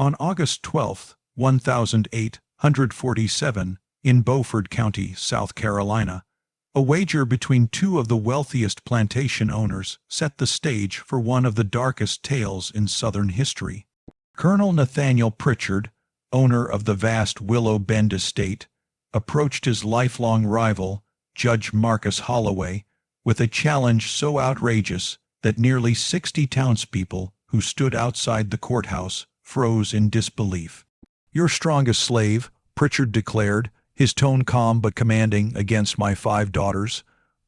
On August 12, 1847, in Beaufort County, South Carolina, a wager between two of the wealthiest plantation owners set the stage for one of the darkest tales in Southern history. Colonel Nathaniel Pritchard, owner of the vast Willow Bend estate, approached his lifelong rival, Judge Marcus Holloway, with a challenge so outrageous that nearly 60 townspeople who stood outside the courthouse froze in disbelief. "Your strongest slave," Pritchard declared, his tone calm but commanding, "against my 5 daughters."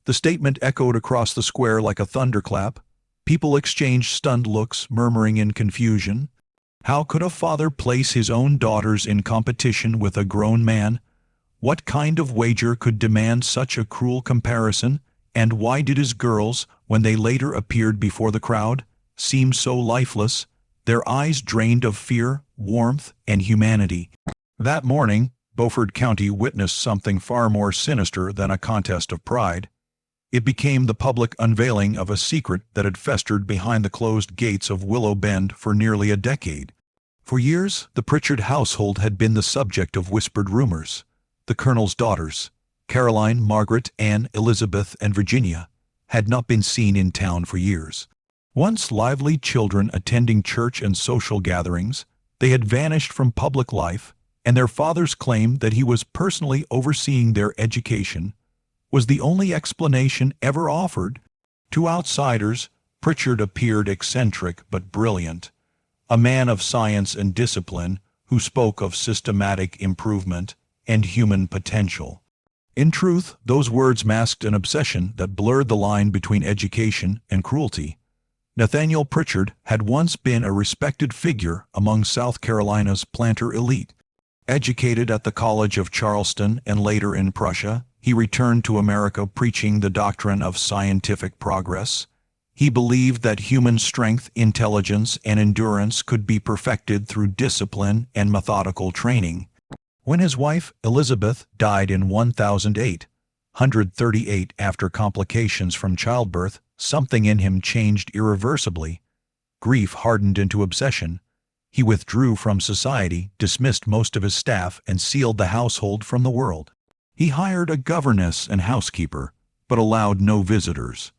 The statement echoed across the square like a thunderclap. People exchanged stunned looks, murmuring in confusion. How could a father place his own daughters in competition with a grown man? What kind of wager could demand such a cruel comparison? And why did his girls, when they later appeared before the crowd, seem so lifeless, their eyes drained of fear, warmth, and humanity? That morning, Beaufort County witnessed something far more sinister than a contest of pride. It became the public unveiling of a secret that had festered behind the closed gates of Willow Bend for nearly a decade. For years, the Pritchard household had been the subject of whispered rumors. The colonel's daughters, Caroline, Margaret, Anne, Elizabeth, and Virginia, had not been seen in town for years. Once lively children attending church and social gatherings, they had vanished from public life, and their father's claim that he was personally overseeing their education was the only explanation ever offered. To outsiders, Pritchard appeared eccentric but brilliant, a man of science and discipline who spoke of systematic improvement and human potential. In truth, those words masked an obsession that blurred the line between education and cruelty. Nathaniel Pritchard had once been a respected figure among South Carolina's planter elite. Educated at the College of Charleston and later in Prussia, he returned to America preaching the doctrine of scientific progress. He believed that human strength, intelligence, and endurance could be perfected through discipline and methodical training. When his wife, Elizabeth, died in 1838 after complications from childbirth, something in him changed irreversibly. Grief hardened into obsession. He withdrew from society, dismissed most of his staff, and sealed the household from the world. He hired a governess and housekeeper, but allowed no visitors.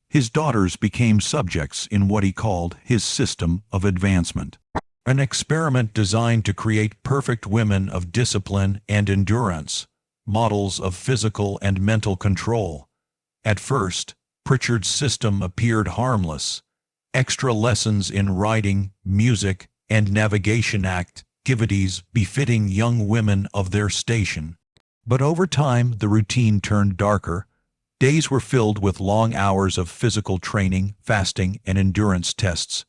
His daughters became subjects in what he called his system of advancement, an experiment designed to create perfect women of discipline and endurance, models of physical and mental control. At first, Pritchard's system appeared harmless. Extra lessons in writing, music, and navigation activities befitting young women of their station. But over time, the routine turned darker. Days were filled with long hours of physical training, fasting, and endurance tests.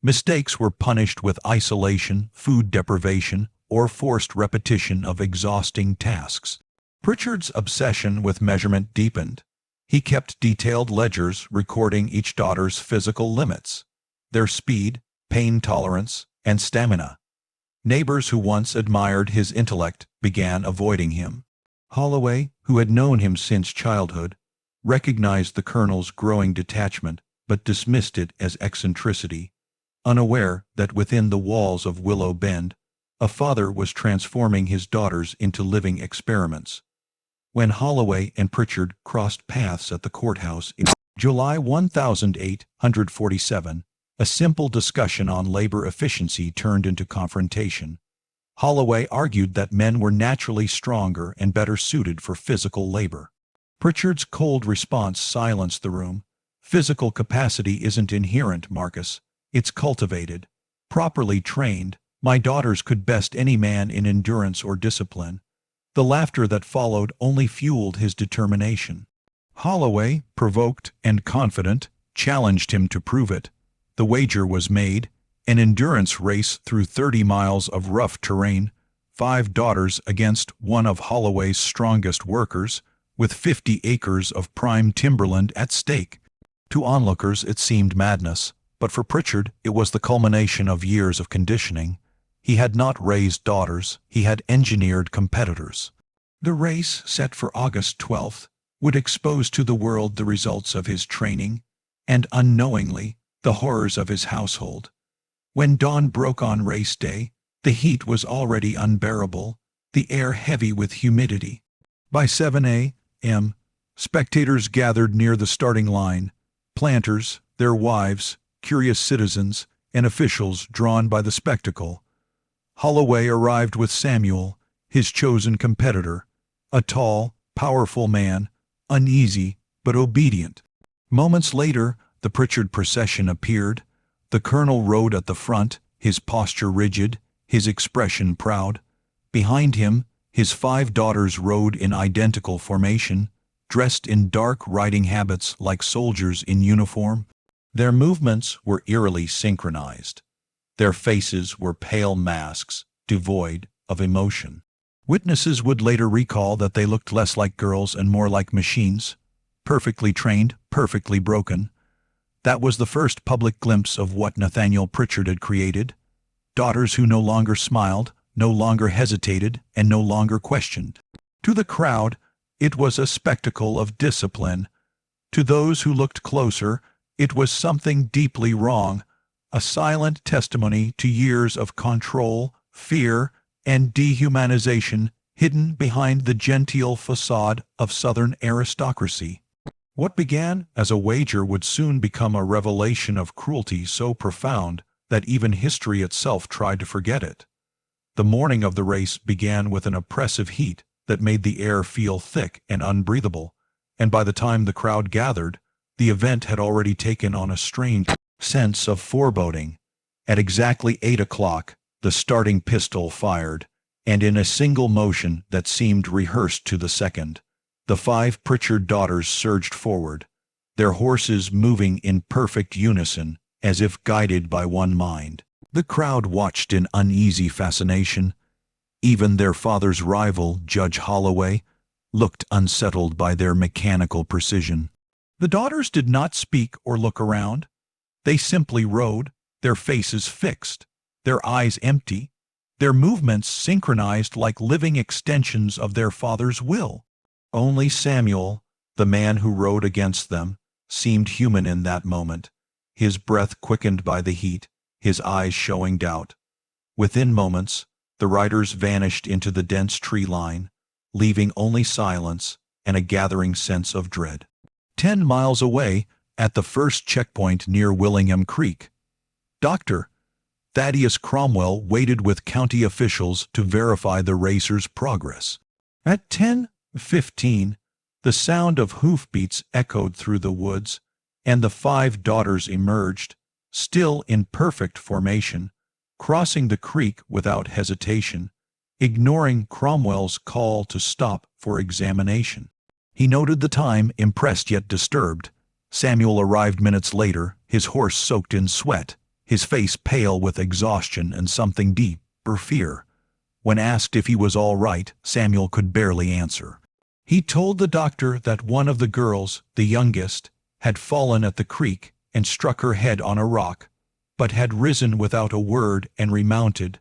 Mistakes were punished with isolation, food deprivation, or forced repetition of exhausting tasks. Pritchard's obsession with measurement deepened. He kept detailed ledgers recording each daughter's physical limits, their speed, pain tolerance, and stamina. Neighbors who once admired his intellect began avoiding him. Holloway, who had known him since childhood, recognized the colonel's growing detachment but dismissed it as eccentricity, unaware that within the walls of Willow Bend, a father was transforming his daughters into living experiments. When Holloway and Pritchard crossed paths at the courthouse in July 1847, a simple discussion on labor efficiency turned into confrontation. Holloway argued that men were naturally stronger and better suited for physical labor. Pritchard's cold response silenced the room. "Physical capacity isn't inherent, Marcus. It's cultivated. Properly trained, my daughters could best any man in endurance or discipline." The laughter that followed only fueled his determination. Holloway, provoked and confident, challenged him to prove it. The wager was made, an endurance race through 30 miles of rough terrain, 5 daughters against one of Holloway's strongest workers, with 50 acres of prime timberland at stake. To onlookers it seemed madness, but for Pritchard it was the culmination of years of conditioning. He had not raised daughters, he had engineered competitors. The race, set for August 12th, would expose to the world the results of his training, and unknowingly, the horrors of his household. When dawn broke on race day, The heat was already unbearable, the air heavy with humidity. By 7 a.m., spectators gathered near the starting line, planters, their wives, curious citizens, and officials drawn by the spectacle. Holloway arrived with Samuel, his chosen competitor, a tall, powerful man, uneasy but obedient. Moments later, the Pritchard procession appeared. The colonel rode at the front, his posture rigid, his expression proud. Behind him, his 5 daughters rode in identical formation, dressed in dark riding habits like soldiers in uniform. Their movements were eerily synchronized. Their faces were pale masks, devoid of emotion. Witnesses would later recall that they looked less like girls and more like machines, perfectly trained, perfectly broken. That was the first public glimpse of what Nathaniel Pritchard had created. Daughters who no longer smiled, no longer hesitated, and no longer questioned. To the crowd, it was a spectacle of discipline. To those who looked closer, it was something deeply wrong, a silent testimony to years of control, fear, and dehumanization hidden behind the genteel facade of Southern aristocracy. What began as a wager would soon become a revelation of cruelty so profound that even history itself tried to forget it. The morning of the race began with an oppressive heat that made the air feel thick and unbreathable, and by the time the crowd gathered, the event had already taken on a strange sense of foreboding. At exactly 8 o'clock, the starting pistol fired, and in a single motion that seemed rehearsed to the second, the 5 Pritchard daughters surged forward, their horses moving in perfect unison, as if guided by one mind. The crowd watched in uneasy fascination. Even their father's rival, Judge Holloway, looked unsettled by their mechanical precision. The daughters did not speak or look around. They simply rode, their faces fixed, their eyes empty, their movements synchronized like living extensions of their father's will. Only Samuel, the man who rode against them, seemed human in that moment, his breath quickened by the heat, his eyes showing doubt. Within moments, the riders vanished into the dense tree line, leaving only silence and a gathering sense of dread. 10 miles away, at the first checkpoint near Willingham Creek, Dr. Thaddeus Cromwell waited with county officials to verify the racers' progress. At 10:15, the sound of hoofbeats echoed through the woods, and the 5 daughters emerged, still in perfect formation, crossing the creek without hesitation, ignoring Cromwell's call to stop for examination. He noted the time, impressed yet disturbed. Samuel arrived minutes later, his horse soaked in sweat, his face pale with exhaustion and something deeper fear. When asked if he was all right, Samuel could barely answer. He told the doctor that one of the girls, the youngest, had fallen at the creek and struck her head on a rock, but had risen without a word and remounted,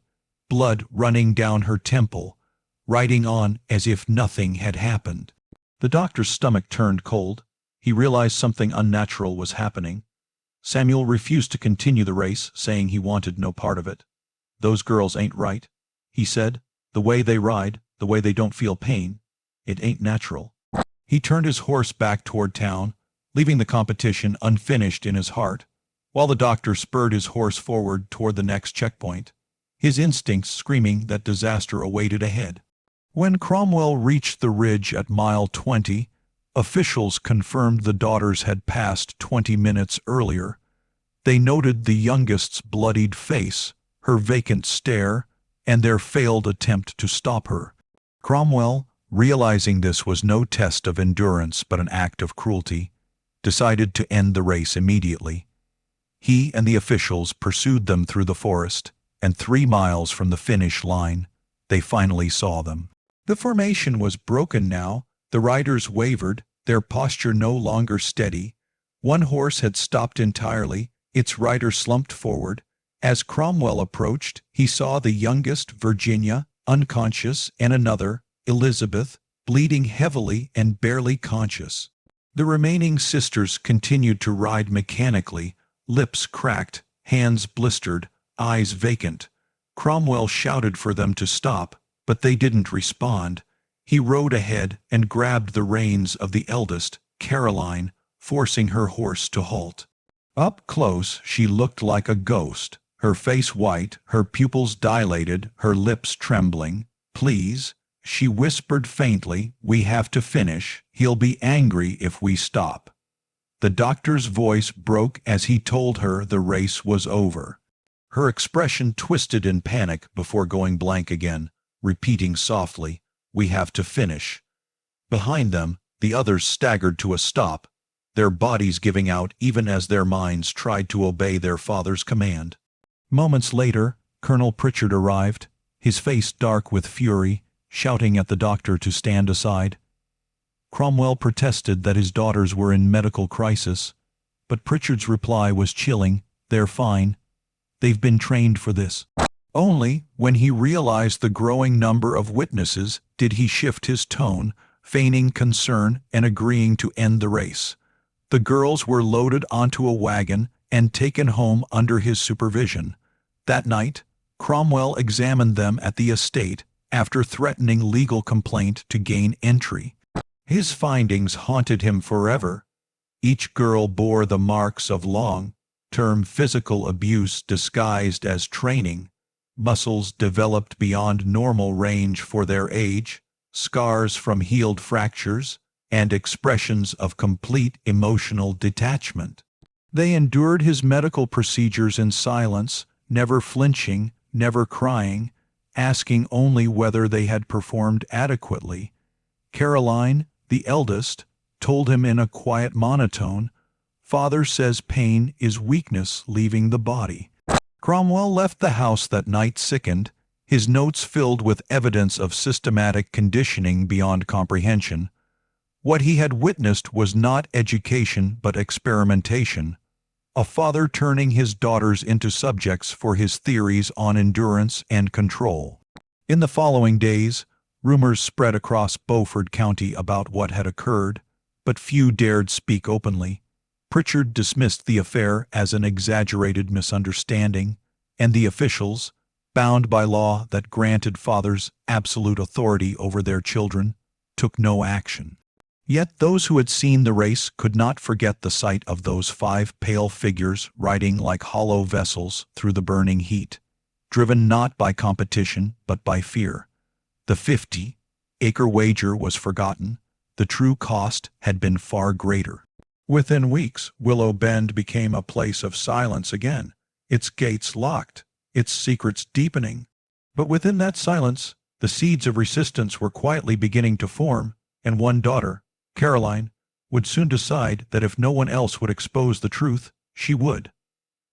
blood running down her temple, riding on as if nothing had happened. The doctor's stomach turned cold. He realized something unnatural was happening. Samuel refused to continue the race, saying he wanted no part of it. "Those girls ain't right," he said. "The way they ride, the way they don't feel pain, it ain't natural." He turned his horse back toward town, leaving the competition unfinished in his heart, while the doctor spurred his horse forward toward the next checkpoint, his instincts screaming that disaster awaited ahead. When Cromwell reached the ridge at mile 20, officials confirmed the daughters had passed 20 minutes earlier. They noted the youngest's bloodied face, her vacant stare, and their failed attempt to stop her. Cromwell, realizing this was no test of endurance but an act of cruelty, decided to end the race immediately. He and the officials pursued them through the forest, and 3 miles from the finish line, they finally saw them. The formation was broken now. The riders wavered, their posture no longer steady. One horse had stopped entirely, its rider slumped forward. As Cromwell approached, he saw the youngest, Virginia, unconscious, and another, Elizabeth, bleeding heavily and barely conscious. The remaining sisters continued to ride mechanically, lips cracked, hands blistered, eyes vacant. Cromwell shouted for them to stop, but they didn't respond. He rode ahead and grabbed the reins of the eldest, Caroline, forcing her horse to halt. Up close, she looked like a ghost, her face white, her pupils dilated, her lips trembling. "Please," she whispered faintly, "we have to finish. He'll be angry if we stop." The doctor's voice broke as he told her the race was over. Her expression twisted in panic before going blank again, repeating softly, "We have to finish." Behind them, the others staggered to a stop, their bodies giving out even as their minds tried to obey their father's command. Moments later, Colonel Pritchard arrived, his face dark with fury, shouting at the doctor to stand aside. Cromwell protested that his daughters were in medical crisis, but Pritchard's reply was chilling, "They're fine. They've been trained for this." Only, when he realized the growing number of witnesses, did he shift his tone, feigning concern and agreeing to end the race. The girls were loaded onto a wagon and taken home under his supervision. That night, Cromwell examined them at the estate after threatening legal complaint to gain entry. His findings haunted him forever. Each girl bore the marks of long-term physical abuse disguised as training, muscles developed beyond normal range for their age, scars from healed fractures, and expressions of complete emotional detachment. They endured his medical procedures in silence, never flinching, never crying, asking only whether they had performed adequately. Caroline, the eldest, told him in a quiet monotone, "Father says pain is weakness leaving the body." Cromwell left the house that night sickened, his notes filled with evidence of systematic conditioning beyond comprehension. What he had witnessed was not education but experimentation, a father turning his daughters into subjects for his theories on endurance and control. In the following days, rumors spread across Beaufort County about what had occurred, but few dared speak openly. Pritchard dismissed the affair as an exaggerated misunderstanding, and the officials, bound by law that granted fathers absolute authority over their children, took no action. Yet those who had seen the race could not forget the sight of those 5 pale figures riding like hollow vessels through the burning heat, driven not by competition but by fear. The 50-acre wager was forgotten. The true cost had been far greater. Within weeks, Willow Bend became a place of silence again, its gates locked, its secrets deepening. But within that silence, the seeds of resistance were quietly beginning to form, and one daughter, Caroline, would soon decide that if no one else would expose the truth, she would.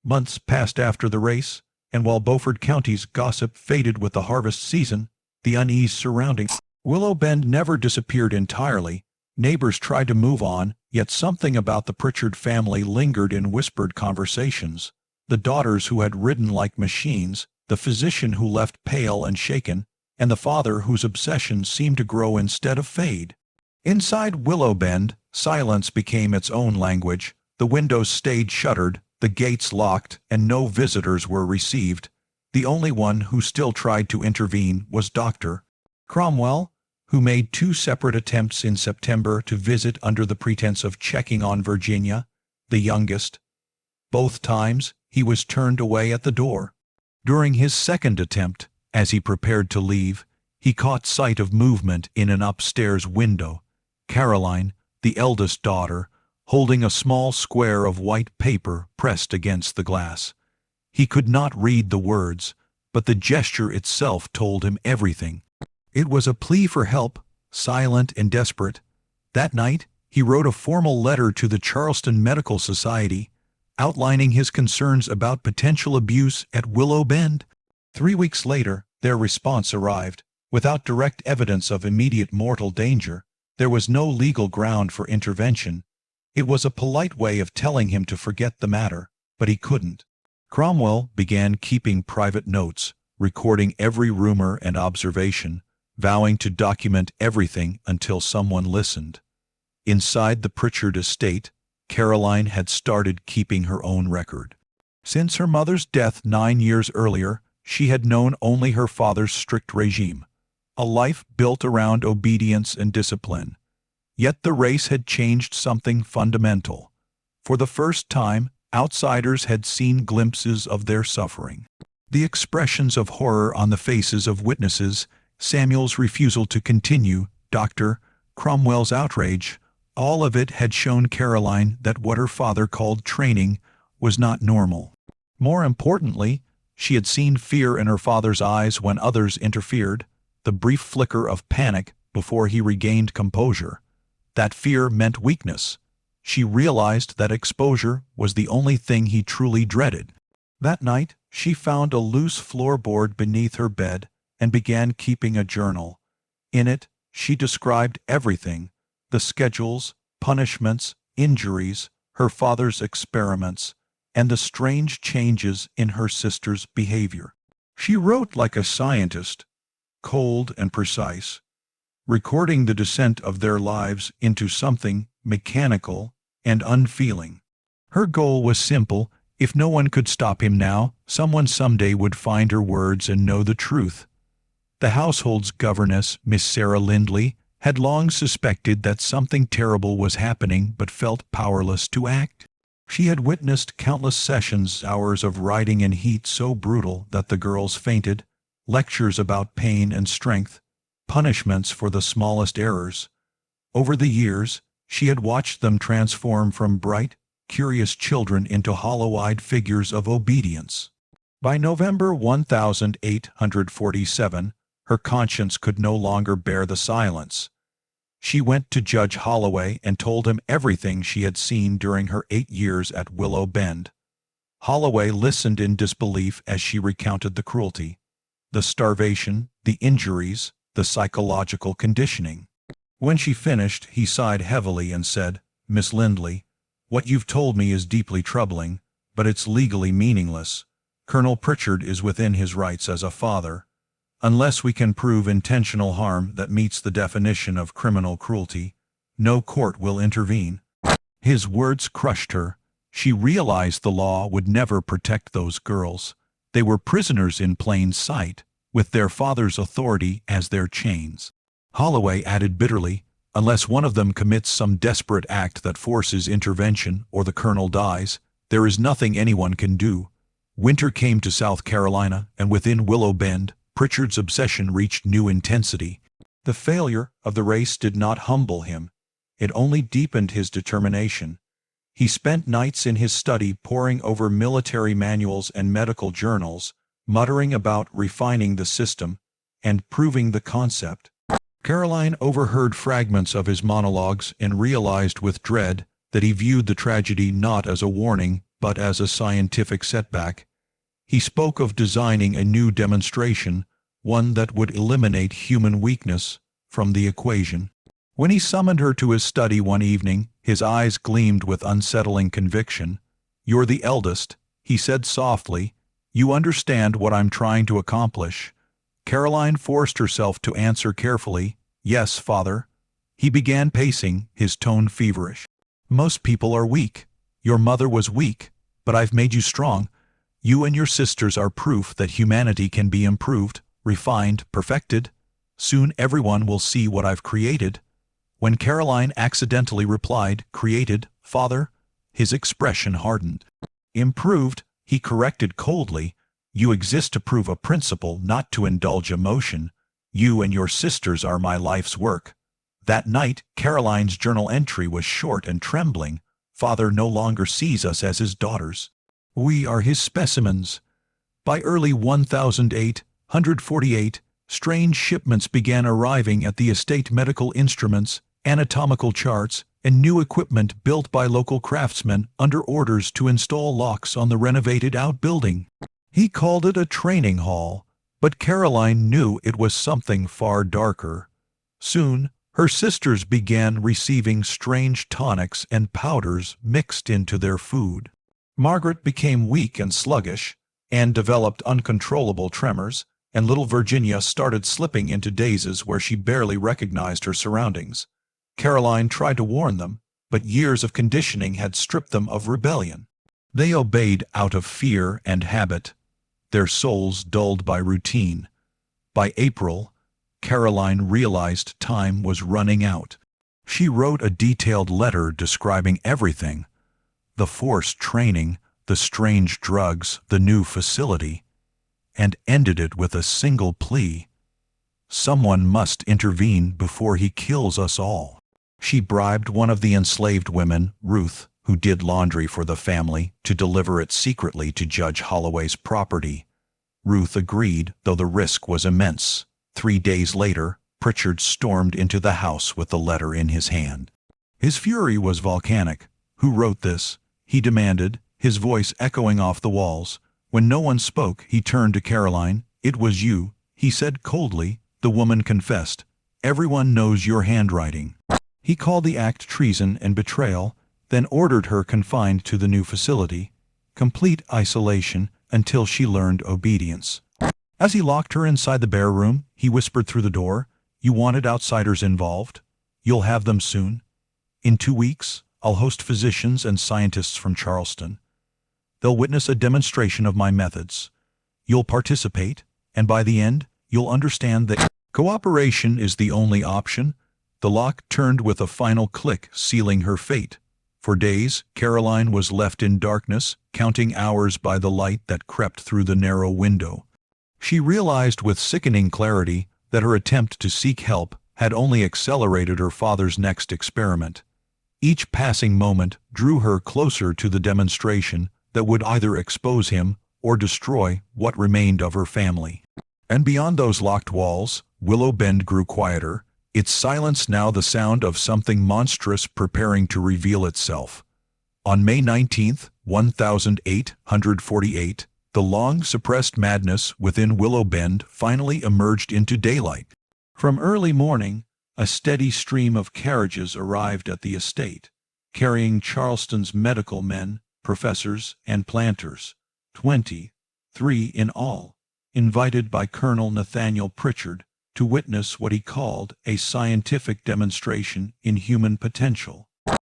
Months passed after the race, and while Beaufort County's gossip faded with the harvest season, the unease surrounding Willow Bend never disappeared entirely. Neighbors tried to move on, yet something about the Pritchard family lingered in whispered conversations. The daughters who had ridden like machines, the physician who left pale and shaken, and the father whose obsession seemed to grow instead of fade. Inside Willow Bend, silence became its own language. The windows stayed shuttered, the gates locked, and no visitors were received. The only one who still tried to intervene was Dr. Cromwell, who made 2 separate attempts in September to visit under the pretense of checking on Virginia, the youngest. Both times, he was turned away at the door. During his second attempt, as he prepared to leave, he caught sight of movement in an upstairs window. Caroline, the eldest daughter, holding a small square of white paper pressed against the glass. He could not read the words, but the gesture itself told him everything. It was a plea for help, silent and desperate. That night, he wrote a formal letter to the Charleston Medical Society, outlining his concerns about potential abuse at Willow Bend. 3 weeks later, their response arrived. Without direct evidence of immediate mortal danger, there was no legal ground for intervention. It was a polite way of telling him to forget the matter, but he couldn't. Cromwell began keeping private notes, recording every rumor and observation, vowing to document everything until someone listened. Inside the Pritchard estate, Caroline had started keeping her own record. Since her mother's death 9 years earlier, She had known only her father's strict regime, a life built around obedience and discipline. Yet the race had changed something fundamental. For the first time, outsiders had seen glimpses of their suffering. The expressions of horror on the faces of witnesses, Samuel's refusal to continue, Dr. Cromwell's outrage, all of it had shown Caroline that what her father called training was not normal. More importantly, she had seen fear in her father's eyes when others interfered, the brief flicker of panic before he regained composure. That fear meant weakness. She realized that exposure was the only thing he truly dreaded. That night, she found a loose floorboard beneath her bed and began keeping a journal. In it, she described everything: the schedules, punishments, injuries, her father's experiments, and the strange changes in her sister's behavior. She wrote like a scientist, cold and precise, recording the descent of their lives into something mechanical and unfeeling. Her goal was simple: if no one could stop him now, someone someday would find her words and know the truth. The household's governess, Miss Sarah Lindley, had long suspected that something terrible was happening but felt powerless to act. She had witnessed countless sessions, hours of riding in heat so brutal that the girls fainted, lectures about pain and strength, punishments for the smallest errors. Over the years, she had watched them transform from bright, curious children into hollow-eyed figures of obedience. By November 1847, her conscience could no longer bear the silence. She went to Judge Holloway and told him everything she had seen during her 8 years at Willow Bend. Holloway listened in disbelief as she recounted the cruelty, the starvation, the injuries, the psychological conditioning. When she finished, he sighed heavily and said, "Miss Lindley, what you've told me is deeply troubling, but it's legally meaningless. Colonel Pritchard is within his rights as a father. Unless we can prove intentional harm that meets the definition of criminal cruelty, no court will intervene." His words crushed her. She realized the law would never protect those girls. They were prisoners in plain sight, with their father's authority as their chains. Holloway added bitterly, "Unless one of them commits some desperate act that forces intervention or the colonel dies, there is nothing anyone can do." Winter came to South Carolina, and within Willow Bend, Pritchard's obsession reached new intensity. The failure of the race did not humble him. It only deepened his determination. He spent nights in his study poring over military manuals and medical journals, muttering about refining the system and proving the concept. Caroline overheard fragments of his monologues and realized with dread that he viewed the tragedy not as a warning but as a scientific setback. He spoke of designing a new demonstration, one that would eliminate human weakness from the equation. When he summoned her to his study one evening, his eyes gleamed with unsettling conviction. "You're the eldest," he said softly. "You understand what I'm trying to accomplish." Caroline forced herself to answer carefully, "Yes, father." He began pacing, his tone feverish. "Most people are weak. Your mother was weak, but I've made you strong. You and your sisters are proof that humanity can be improved, refined, perfected. Soon everyone will see what I've created." When Caroline accidentally replied, "Created, father," his expression hardened. "Improved," he corrected coldly. "You exist to prove a principle, not to indulge emotion. You and your sisters are my life's work." That night, Caroline's journal entry was short and trembling. "Father no longer sees us as his daughters. We are his specimens." By early 1848, strange shipments began arriving at the estate: medical instruments, anatomical charts, and new equipment built by local craftsmen under orders to install locks on the renovated outbuilding. He called it a training hall, but Caroline knew it was something far darker. Soon, her sisters began receiving strange tonics and powders mixed into their food. Margaret became weak and sluggish, Anne developed uncontrollable tremors, and little Virginia started slipping into dazes where she barely recognized her surroundings. Caroline tried to warn them, but years of conditioning had stripped them of rebellion. They obeyed out of fear and habit. their souls dulled by routine. By April, Caroline realized time was running out. She wrote a detailed letter describing everything: the forced training, the strange drugs, the new facility, and ended it with a single plea: someone must intervene before he kills us all. She bribed one of the enslaved women, Ruth, who did laundry for the family, to deliver it secretly to Judge Holloway's property. Ruth agreed, though the risk was immense. 3 days later, Pritchard stormed into the house with the letter in his hand. His fury was volcanic. "Who wrote this?" he demanded, his voice echoing off the walls. When no one spoke, he turned to Caroline. "It was you," he said coldly. The woman confessed. "Everyone knows your handwriting." He called the act treason and betrayal, then ordered her confined to the new facility, complete isolation until she learned obedience. As he locked her inside the bare room, he whispered through the door, "You wanted outsiders involved? You'll have them soon. In 2 weeks, I'll host physicians and scientists from Charleston. They'll witness a demonstration of my methods. You'll participate, and by the end, you'll understand that cooperation is the only option." The lock turned with a final click, sealing her fate. For days, Caroline was left in darkness, counting hours by the light that crept through the narrow window. She realized with sickening clarity that her attempt to seek help had only accelerated her father's next experiment. Each passing moment drew her closer to the demonstration that would either expose him or destroy what remained of her family. And beyond those locked walls, Willow Bend grew quieter, its silence now the sound of something monstrous preparing to reveal itself. On May 19, 1848, the long-suppressed madness within Willow Bend finally emerged into daylight. From early morning, a steady stream of carriages arrived at the estate, carrying Charleston's medical men, professors, and planters, 23 in all, invited by Colonel Nathaniel Pritchard to witness what he called a scientific demonstration in human potential.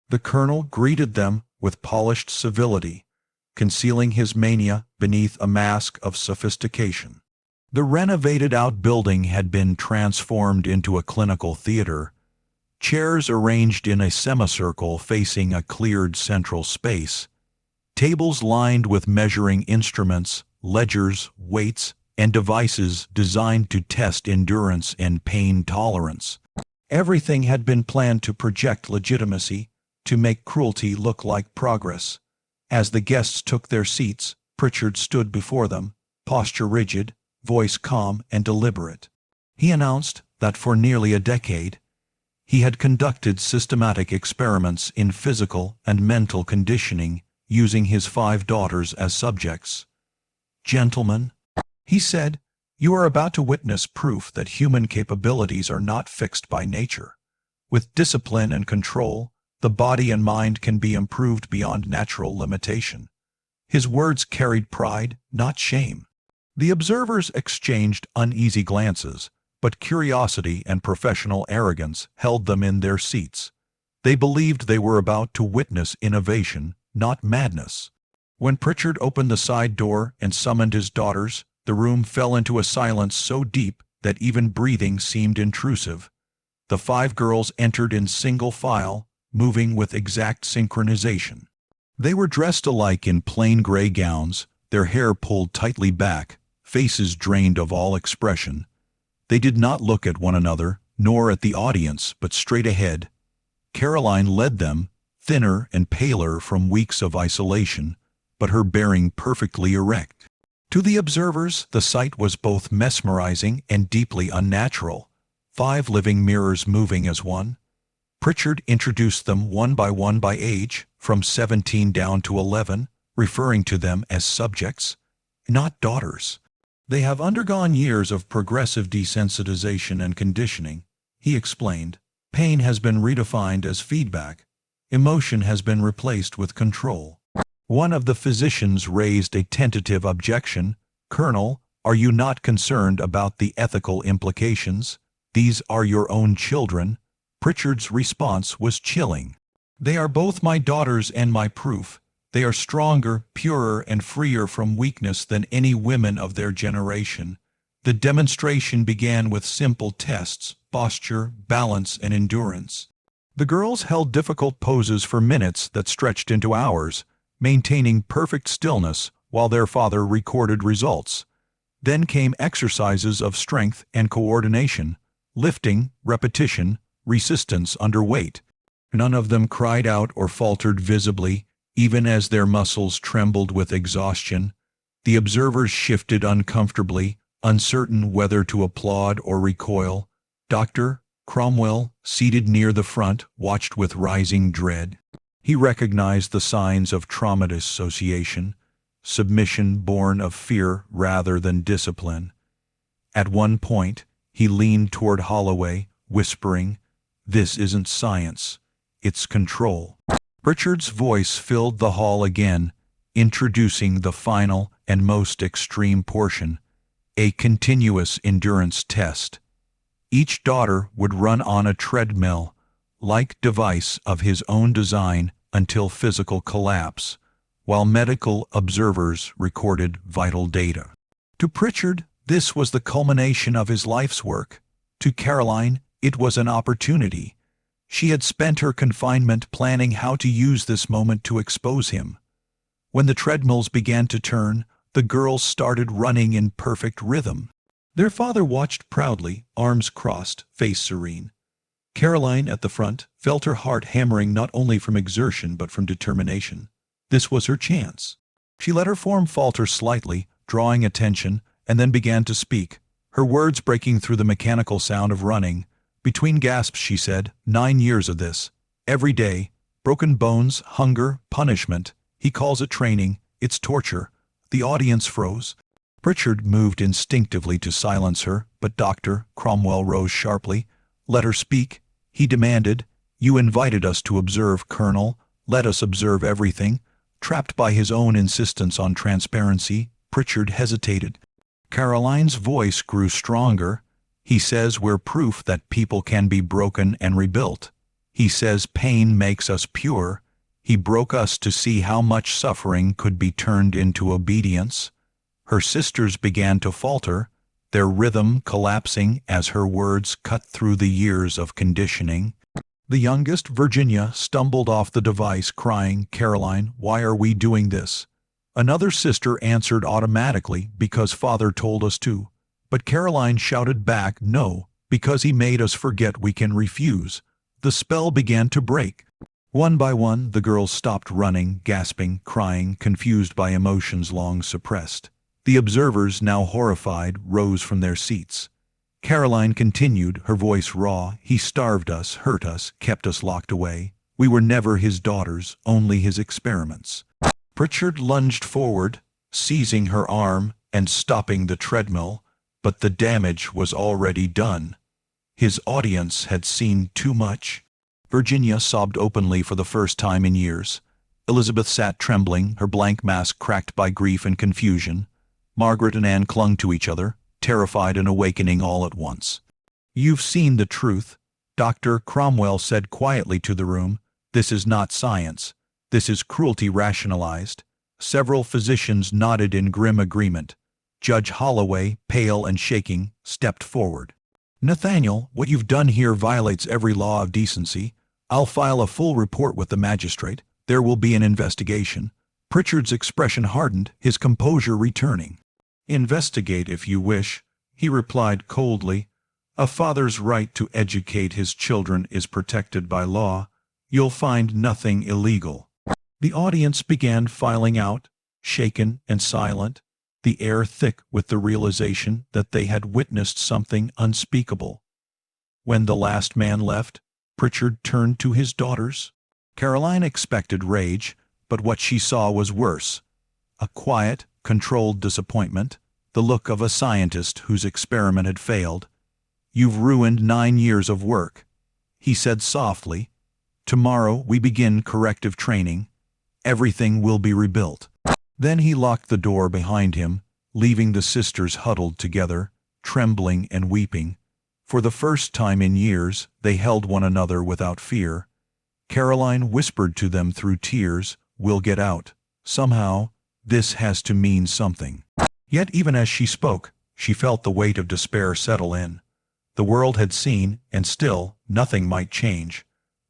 The colonel greeted them with polished civility, concealing his mania beneath a mask of sophistication. The renovated outbuilding had been transformed into a clinical theater, chairs arranged in a semicircle facing a cleared central space, tables lined with measuring instruments, ledgers, weights, and devices designed to test endurance and pain tolerance. Everything had been planned to project legitimacy, to make cruelty look like progress. As the guests took their seats, Pritchard stood before them, posture rigid, voice calm and deliberate. He announced that for nearly a decade, he had conducted systematic experiments in physical and mental conditioning using his 5 daughters as subjects. "Gentlemen," he said, "you are about to witness proof that human capabilities are not fixed by nature. With discipline and control, the body and mind can be improved beyond natural limitation." His words carried pride, not shame. The observers exchanged uneasy glances, but curiosity and professional arrogance held them in their seats. They believed they were about to witness innovation, not madness. When Pritchard opened the side door and summoned his daughters, the room fell into a silence so deep that even breathing seemed intrusive. The 5 girls entered in single file, moving with exact synchronization. They were dressed alike in plain gray gowns, their hair pulled tightly back, faces drained of all expression. They did not look at one another, nor at the audience, but straight ahead. Caroline led them, thinner and paler from weeks of isolation, but her bearing perfectly erect. To the observers, the sight was both mesmerizing and deeply unnatural. 5 living mirrors moving as one. Pritchard introduced them one by age, from 17 down to 11, referring to them as subjects, not daughters. "They have undergone years of progressive desensitization and conditioning," he explained. "Pain has been redefined as feedback. Emotion has been replaced with control." One of the physicians raised a tentative objection. "Colonel, are you not concerned about the ethical implications? These are your own children." Pritchard's response was chilling. "They are both my daughters and my proof. They are stronger, purer, and freer from weakness than any women of their generation. The demonstration began with simple tests: posture, balance, and endurance. The girls held difficult poses for minutes that stretched into hours, maintaining perfect stillness while their father recorded results. Then came exercises of strength and coordination: lifting, repetition, resistance under weight. None of them cried out or faltered visibly, even as their muscles trembled with exhaustion. The observers shifted uncomfortably, uncertain whether to applaud or recoil. Dr. Cromwell, seated near the front, watched with rising dread. He recognized the signs of trauma dissociation, submission born of fear rather than discipline. At one point, he leaned toward Holloway, whispering, "This isn't science, it's control." Pritchard's voice filled the hall again, introducing the final and most extreme portion: a continuous endurance test. Each daughter would run on a treadmill-like device of his own design until physical collapse, while medical observers recorded vital data. To Pritchard, this was the culmination of his life's work. To Caroline, it was an opportunity. She had spent her confinement planning how to use this moment to expose him. When the treadmills began to turn, the girls started running in perfect rhythm. Their father watched proudly, arms crossed, face serene. Caroline, at the front, felt her heart hammering not only from exertion but from determination. This was her chance. She let her form falter slightly, drawing attention, and then began to speak, her words breaking through the mechanical sound of running. Between gasps she said, 9 years of this. Every day. Broken bones, hunger, punishment. He calls it training. It's torture. The audience froze. Pritchard moved instinctively to silence her, but Dr. Cromwell rose sharply. "Let her speak," he demanded. "You invited us to observe, Colonel. Let us observe everything." Trapped by his own insistence on transparency, Pritchard hesitated. Caroline's voice grew stronger. "He says we're proof that people can be broken and rebuilt. He says pain makes us pure. He broke us to see how much suffering could be turned into obedience." Her sisters began to falter, their rhythm collapsing as her words cut through the years of conditioning. The youngest, Virginia, stumbled off the device, crying, "Caroline, why are we doing this?" Another sister answered automatically, "Because Father told us to." But Caroline shouted back, "No, because he made us forget we can refuse." The spell began to break. One by one, the girls stopped running, gasping, crying, confused by emotions long suppressed. The observers, now horrified, rose from their seats. Caroline continued, her voice raw, "He starved us, hurt us, kept us locked away. We were never his daughters, only his experiments." Pritchard lunged forward, seizing her arm and stopping the treadmill, but the damage was already done. His audience had seen too much. Virginia sobbed openly for the first time in years. Elizabeth sat trembling, her blank mask cracked by grief and confusion. Margaret and Anne clung to each other, terrified and awakening all at once. "You've seen the truth," Dr. Cromwell said quietly to the room. "This is not science. This is cruelty rationalized." Several physicians nodded in grim agreement. Judge Holloway, pale and shaking, stepped forward. "Nathaniel, what you've done here violates every law of decency. I'll file a full report with the magistrate. There will be an investigation." Pritchard's expression hardened, his composure returning. "Investigate if you wish," he replied coldly. "A father's right to educate his children is protected by law. You'll find nothing illegal." The audience began filing out, shaken and silent, the air thick with the realization that they had witnessed something unspeakable. When the last man left, Pritchard turned to his daughters. Caroline expected rage, but what she saw was worse. A quiet, controlled disappointment, the look of a scientist whose experiment had failed. "You've ruined 9 years of work," he said softly. "Tomorrow we begin corrective training. Everything will be rebuilt." Then he locked the door behind him, leaving the sisters huddled together, trembling and weeping. For the first time in years, they held one another without fear. Caroline whispered to them through tears, "We'll get out. Somehow, this has to mean something. Yet even as she spoke, she felt the weight of despair settle in. The world had seen, and still, nothing might change.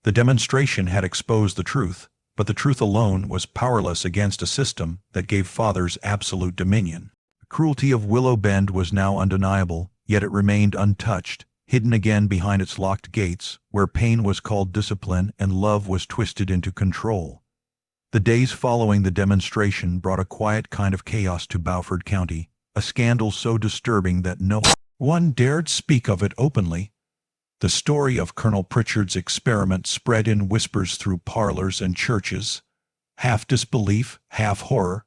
The demonstration had exposed the truth, but the truth alone was powerless against a system that gave fathers absolute dominion. The cruelty of Willow Bend was now undeniable, yet it remained untouched, hidden again behind its locked gates, where pain was called discipline and love was twisted into control. The days following the demonstration brought a quiet kind of chaos to Beaufort County, a scandal so disturbing that no one dared speak of it openly. The story of Colonel Pritchard's experiment spread in whispers through parlors and churches, half disbelief, half horror,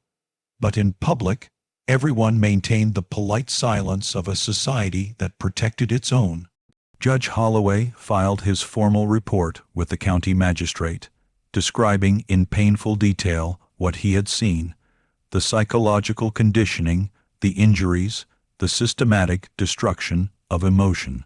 but in public, everyone maintained the polite silence of a society that protected its own. Judge Holloway filed his formal report with the county magistrate, describing in painful detail what he had seen, the psychological conditioning, the injuries, the systematic destruction of emotion.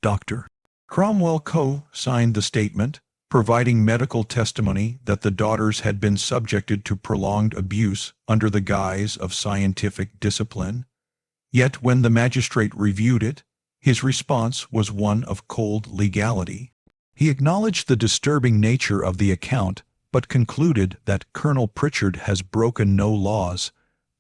Dr. Cromwell co-signed the statement, providing medical testimony that the daughters had been subjected to prolonged abuse under the guise of scientific discipline. Yet when the magistrate reviewed it, his response was one of cold legality. He acknowledged the disturbing nature of the account, but concluded that Colonel Pritchard has broken no laws.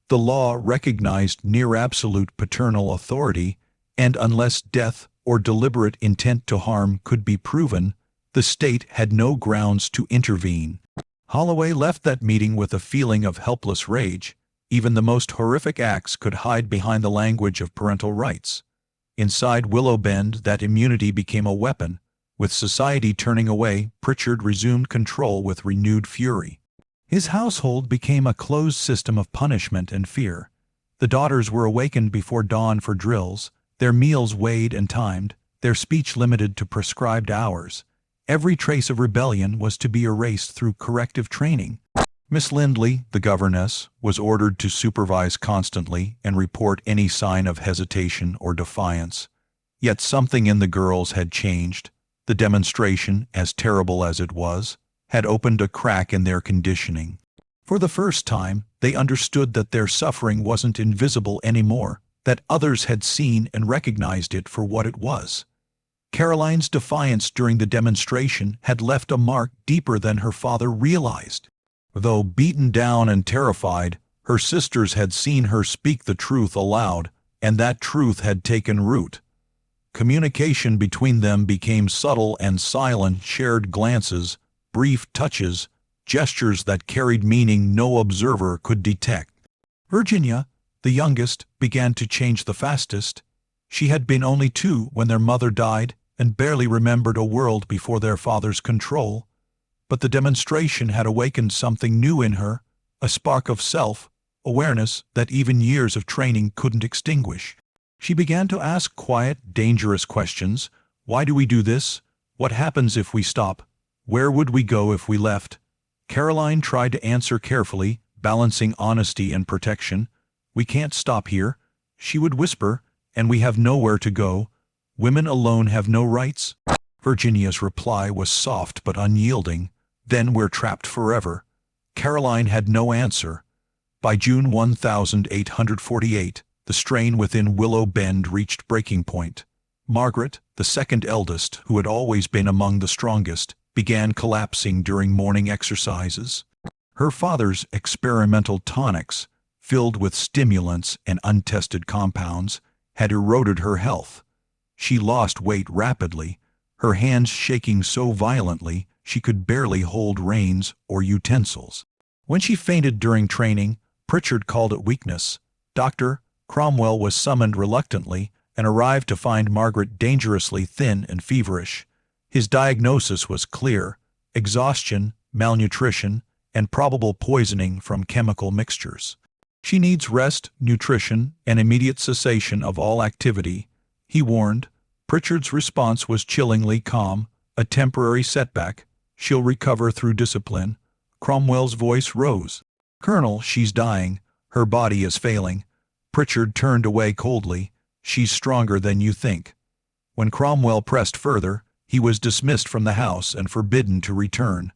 The law recognized near-absolute paternal authority, and unless death or deliberate intent to harm could be proven, the state had no grounds to intervene. Holloway left that meeting with a feeling of helpless rage. Even the most horrific acts could hide behind the language of parental rights. Inside Willow Bend, that immunity became a weapon. With society turning away, Pritchard resumed control with renewed fury. His household became a closed system of punishment and fear. The daughters were awakened before dawn for drills, their meals weighed and timed, their speech limited to prescribed hours. Every trace of rebellion was to be erased through corrective training. Miss Lindley, the governess, was ordered to supervise constantly and report any sign of hesitation or defiance. Yet something in the girls had changed. The demonstration, as terrible as it was, had opened a crack in their conditioning. For the first time, they understood that their suffering wasn't invisible anymore, that others had seen and recognized it for what it was. Caroline's defiance during the demonstration had left a mark deeper than her father realized. Though beaten down and terrified, her sisters had seen her speak the truth aloud, and that truth had taken root. Communication between them became subtle and silent, shared glances, brief touches, gestures that carried meaning no observer could detect. Virginia, the youngest, began to change the fastest. She had been only 2 when their mother died and barely remembered a world before their father's control. But the demonstration had awakened something new in her, a spark of self-awareness that even years of training couldn't extinguish. She began to ask quiet, dangerous questions. Why do we do this? What happens if we stop? Where would we go if we left? Caroline tried to answer carefully, balancing honesty and protection. We can't stop here, she would whisper, and we have nowhere to go. Women alone have no rights? Virginia's reply was soft but unyielding. Then we're trapped forever. Caroline had no answer. By June 1848, the strain within Willow Bend reached breaking point. Margaret, the second eldest, who had always been among the strongest, began collapsing during morning exercises. Her father's experimental tonics, filled with stimulants and untested compounds, had eroded her health. She lost weight rapidly, her hands shaking so violently she could barely hold reins or utensils. When she fainted during training, Pritchard called it weakness. Dr. Cromwell was summoned reluctantly and arrived to find Margaret dangerously thin and feverish. His diagnosis was clear: exhaustion, malnutrition, and probable poisoning from chemical mixtures. She needs rest, nutrition, and immediate cessation of all activity, he warned. Pritchard's response was chillingly calm: a temporary setback. She'll recover through discipline. Cromwell's voice rose. Colonel, she's dying. Her body is failing. Pritchard turned away coldly. She's stronger than you think. When Cromwell pressed further, he was dismissed from the house and forbidden to return.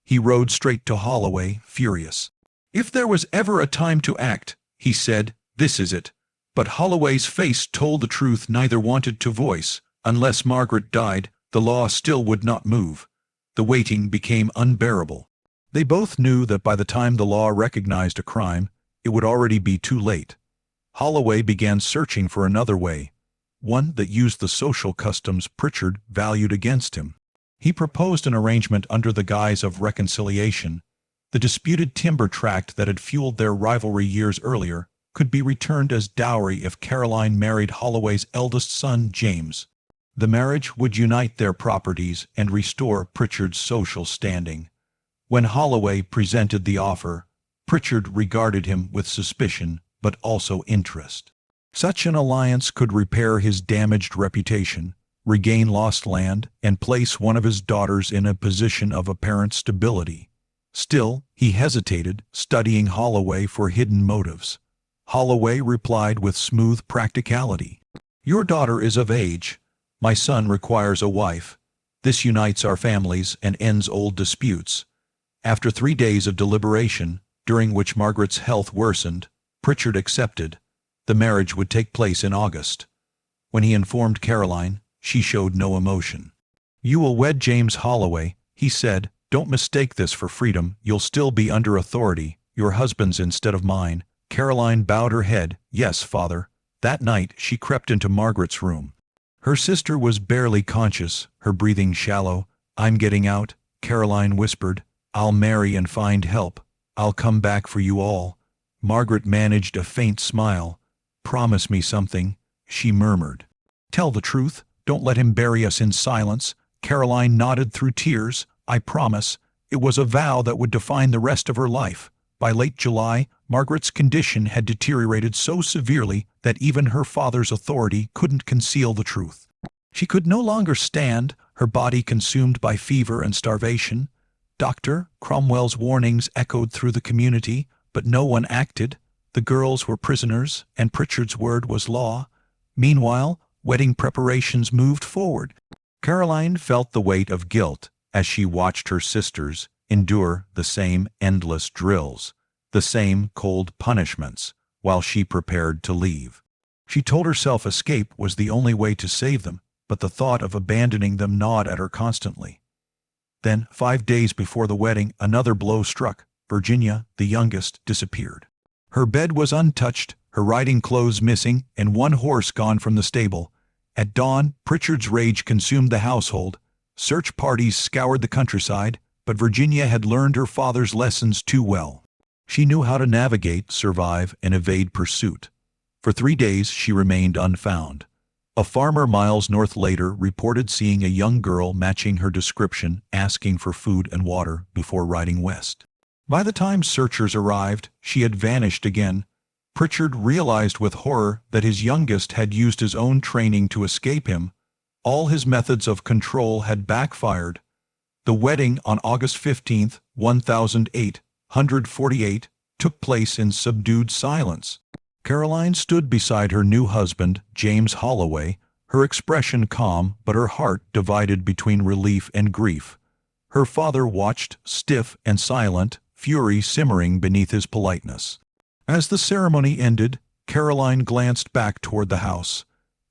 He rode straight to Holloway, furious. "If there was ever a time to act," he said, "this is it." But Holloway's face told the truth neither wanted to voice. Unless Margaret died, the law still would not move. The waiting became unbearable. They both knew that by the time the law recognized a crime, it would already be too late. Holloway began searching for another way, one that used the social customs Pritchard valued against him. He proposed an arrangement under the guise of reconciliation. The disputed timber tract that had fueled their rivalry years earlier could be returned as dowry if Caroline married Holloway's eldest son, James. The marriage would unite their properties and restore Pritchard's social standing. When Holloway presented the offer, Pritchard regarded him with suspicion, but also interest. Such an alliance could repair his damaged reputation, regain lost land, and place one of his daughters in a position of apparent stability. Still, he hesitated, studying Holloway for hidden motives. Holloway replied with smooth practicality. "Your daughter is of age. My son requires a wife. This unites our families and ends old disputes." After 3 days of deliberation, during which Margaret's health worsened, Pritchard accepted. The marriage would take place in August. When he informed Caroline, she showed no emotion. "You will wed James Holloway," he said. "Don't mistake this for freedom. You'll still be under authority, your husband's instead of mine." Caroline bowed her head. "Yes, father." That night she crept into Margaret's room. Her sister was barely conscious, her breathing shallow. "I'm getting out," Caroline whispered. "I'll marry and find help. I'll come back for you all." Margaret managed a faint smile. "Promise me something," she murmured. "Tell the truth. Don't let him bury us in silence." Caroline nodded through tears. "I promise." It was a vow that would define the rest of her life. By late July, Margaret's condition had deteriorated so severely that even her father's authority couldn't conceal the truth. She could no longer stand, her body consumed by fever and starvation. Dr. Cromwell's warnings echoed through the community, but no one acted. The girls were prisoners, and Pritchard's word was law. Meanwhile, wedding preparations moved forward. Caroline felt the weight of guilt as she watched her sisters endure the same endless drills, the same cold punishments, while she prepared to leave. She told herself escape was the only way to save them, but the thought of abandoning them gnawed at her constantly. Then, 5 days before the wedding, another blow struck. Virginia, the youngest, disappeared. Her bed was untouched, her riding clothes missing, and one horse gone from the stable. At dawn, Pritchard's rage consumed the household. Search parties scoured the countryside, but Virginia had learned her father's lessons too well. She knew how to navigate, survive, and evade pursuit. For 3 days she remained unfound. A farmer miles north later reported seeing a young girl matching her description, asking for food and water before riding west. By the time searchers arrived, she had vanished again. Pritchard realized with horror that his youngest had used his own training to escape him. All his methods of control had backfired. The wedding on August 15, 1848, took place in subdued silence. Caroline stood beside her new husband, James Holloway, her expression calm but her heart divided between relief and grief. Her father watched, stiff and silent, fury simmering beneath his politeness. As the ceremony ended, Caroline glanced back toward the house.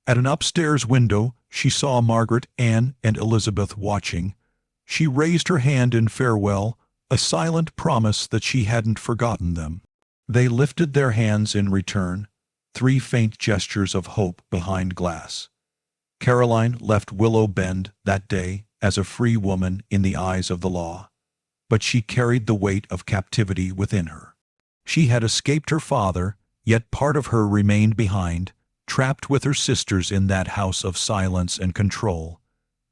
At an upstairs window, she saw Margaret, Anne, and Elizabeth watching. She raised her hand in farewell, a silent promise that she hadn't forgotten them. They lifted their hands in return, 3 faint gestures of hope behind glass. Caroline left Willow Bend that day as a free woman in the eyes of the law, but she carried the weight of captivity within her. She had escaped her father, yet part of her remained behind, trapped with her sisters in that house of silence and control.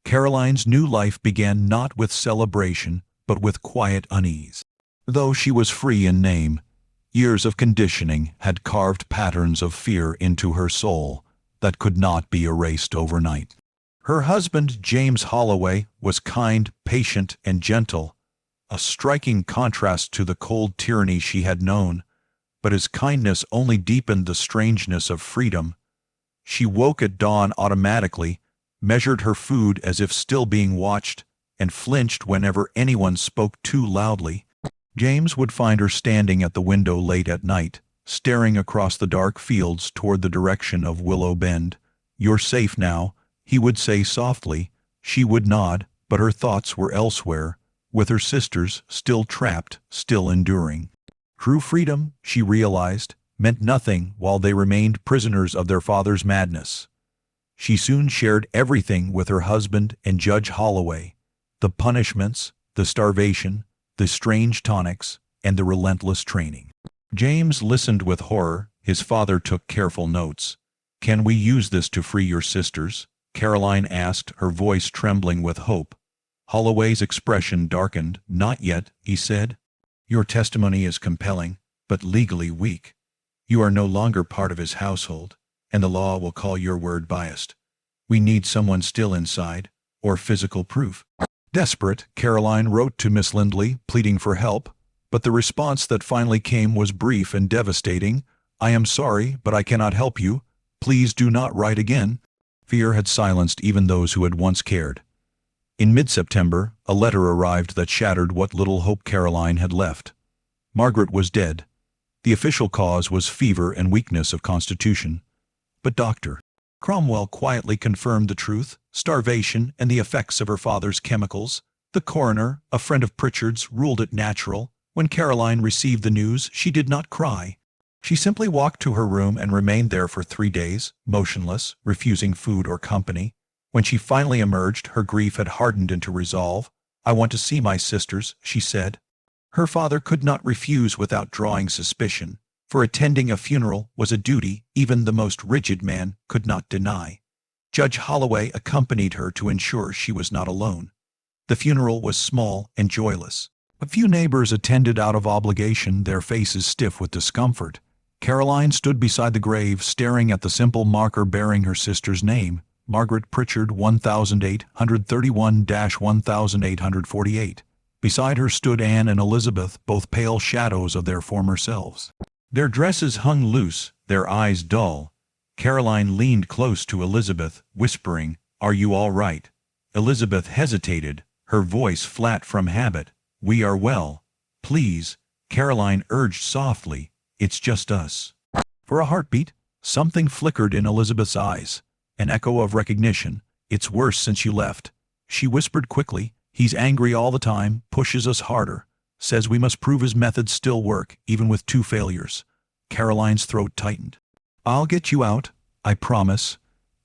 Caroline's new life began not with celebration, but with quiet unease. Though she was free in name, years of conditioning had carved patterns of fear into her soul that could not be erased overnight. Her husband, James Holloway, was kind, patient, and gentle, a striking contrast to the cold tyranny she had known, but his kindness only deepened the strangeness of freedom. She woke at dawn automatically, measured her food as if still being watched, and flinched whenever anyone spoke too loudly. James would find her standing at the window late at night, staring across the dark fields toward the direction of Willow Bend. "You're safe now," he would say softly. She would nod, but her thoughts were elsewhere, with her sisters still trapped, still enduring. True freedom, she realized, meant nothing while they remained prisoners of their father's madness. She soon shared everything with her husband and Judge Holloway: the punishments, the starvation, the strange tonics, and the relentless training. James listened with horror. His father took careful notes. "Can we use this to free your sisters?" Caroline asked, her voice trembling with hope. Holloway's expression darkened. "Not yet," he said. "Your testimony is compelling, but legally weak. You are no longer part of his household, and the law will call your word biased. We need someone still inside, or physical proof." Desperate, Caroline wrote to Miss Lindley, pleading for help, but the response that finally came was brief and devastating. "I am sorry, but I cannot help you. Please do not write again." Fear had silenced even those who had once cared. In mid-September, a letter arrived that shattered what little hope Caroline had left. Margaret was dead. The official cause was fever and weakness of constitution. But Dr. Cromwell quietly confirmed the truth: starvation and the effects of her father's chemicals. The coroner, a friend of Pritchard's, ruled it natural. When Caroline received the news, she did not cry. She simply walked to her room and remained there for 3 days, motionless, refusing food or company. When she finally emerged, her grief had hardened into resolve. "I want to see my sisters," she said. Her father could not refuse without drawing suspicion, for attending a funeral was a duty even the most rigid man could not deny. Judge Holloway accompanied her to ensure she was not alone. The funeral was small and joyless. A few neighbors attended out of obligation, their faces stiff with discomfort. Caroline stood beside the grave, staring at the simple marker bearing her sister's name: Margaret Pritchard, 1831-1848. Beside her stood Anne and Elizabeth, both pale shadows of their former selves. Their dresses hung loose, their eyes dull. Caroline leaned close to Elizabeth, whispering, "Are you all right?" Elizabeth hesitated, her voice flat from habit. "We are well. Please," Caroline urged softly, "it's just us." For a heartbeat, something flickered in Elizabeth's eyes, an echo of recognition. "It's worse since you left," she whispered quickly. "He's angry all the time, pushes us harder, says we must prove his methods still work, even with 2 failures. Caroline's throat tightened. "I'll get you out, I promise."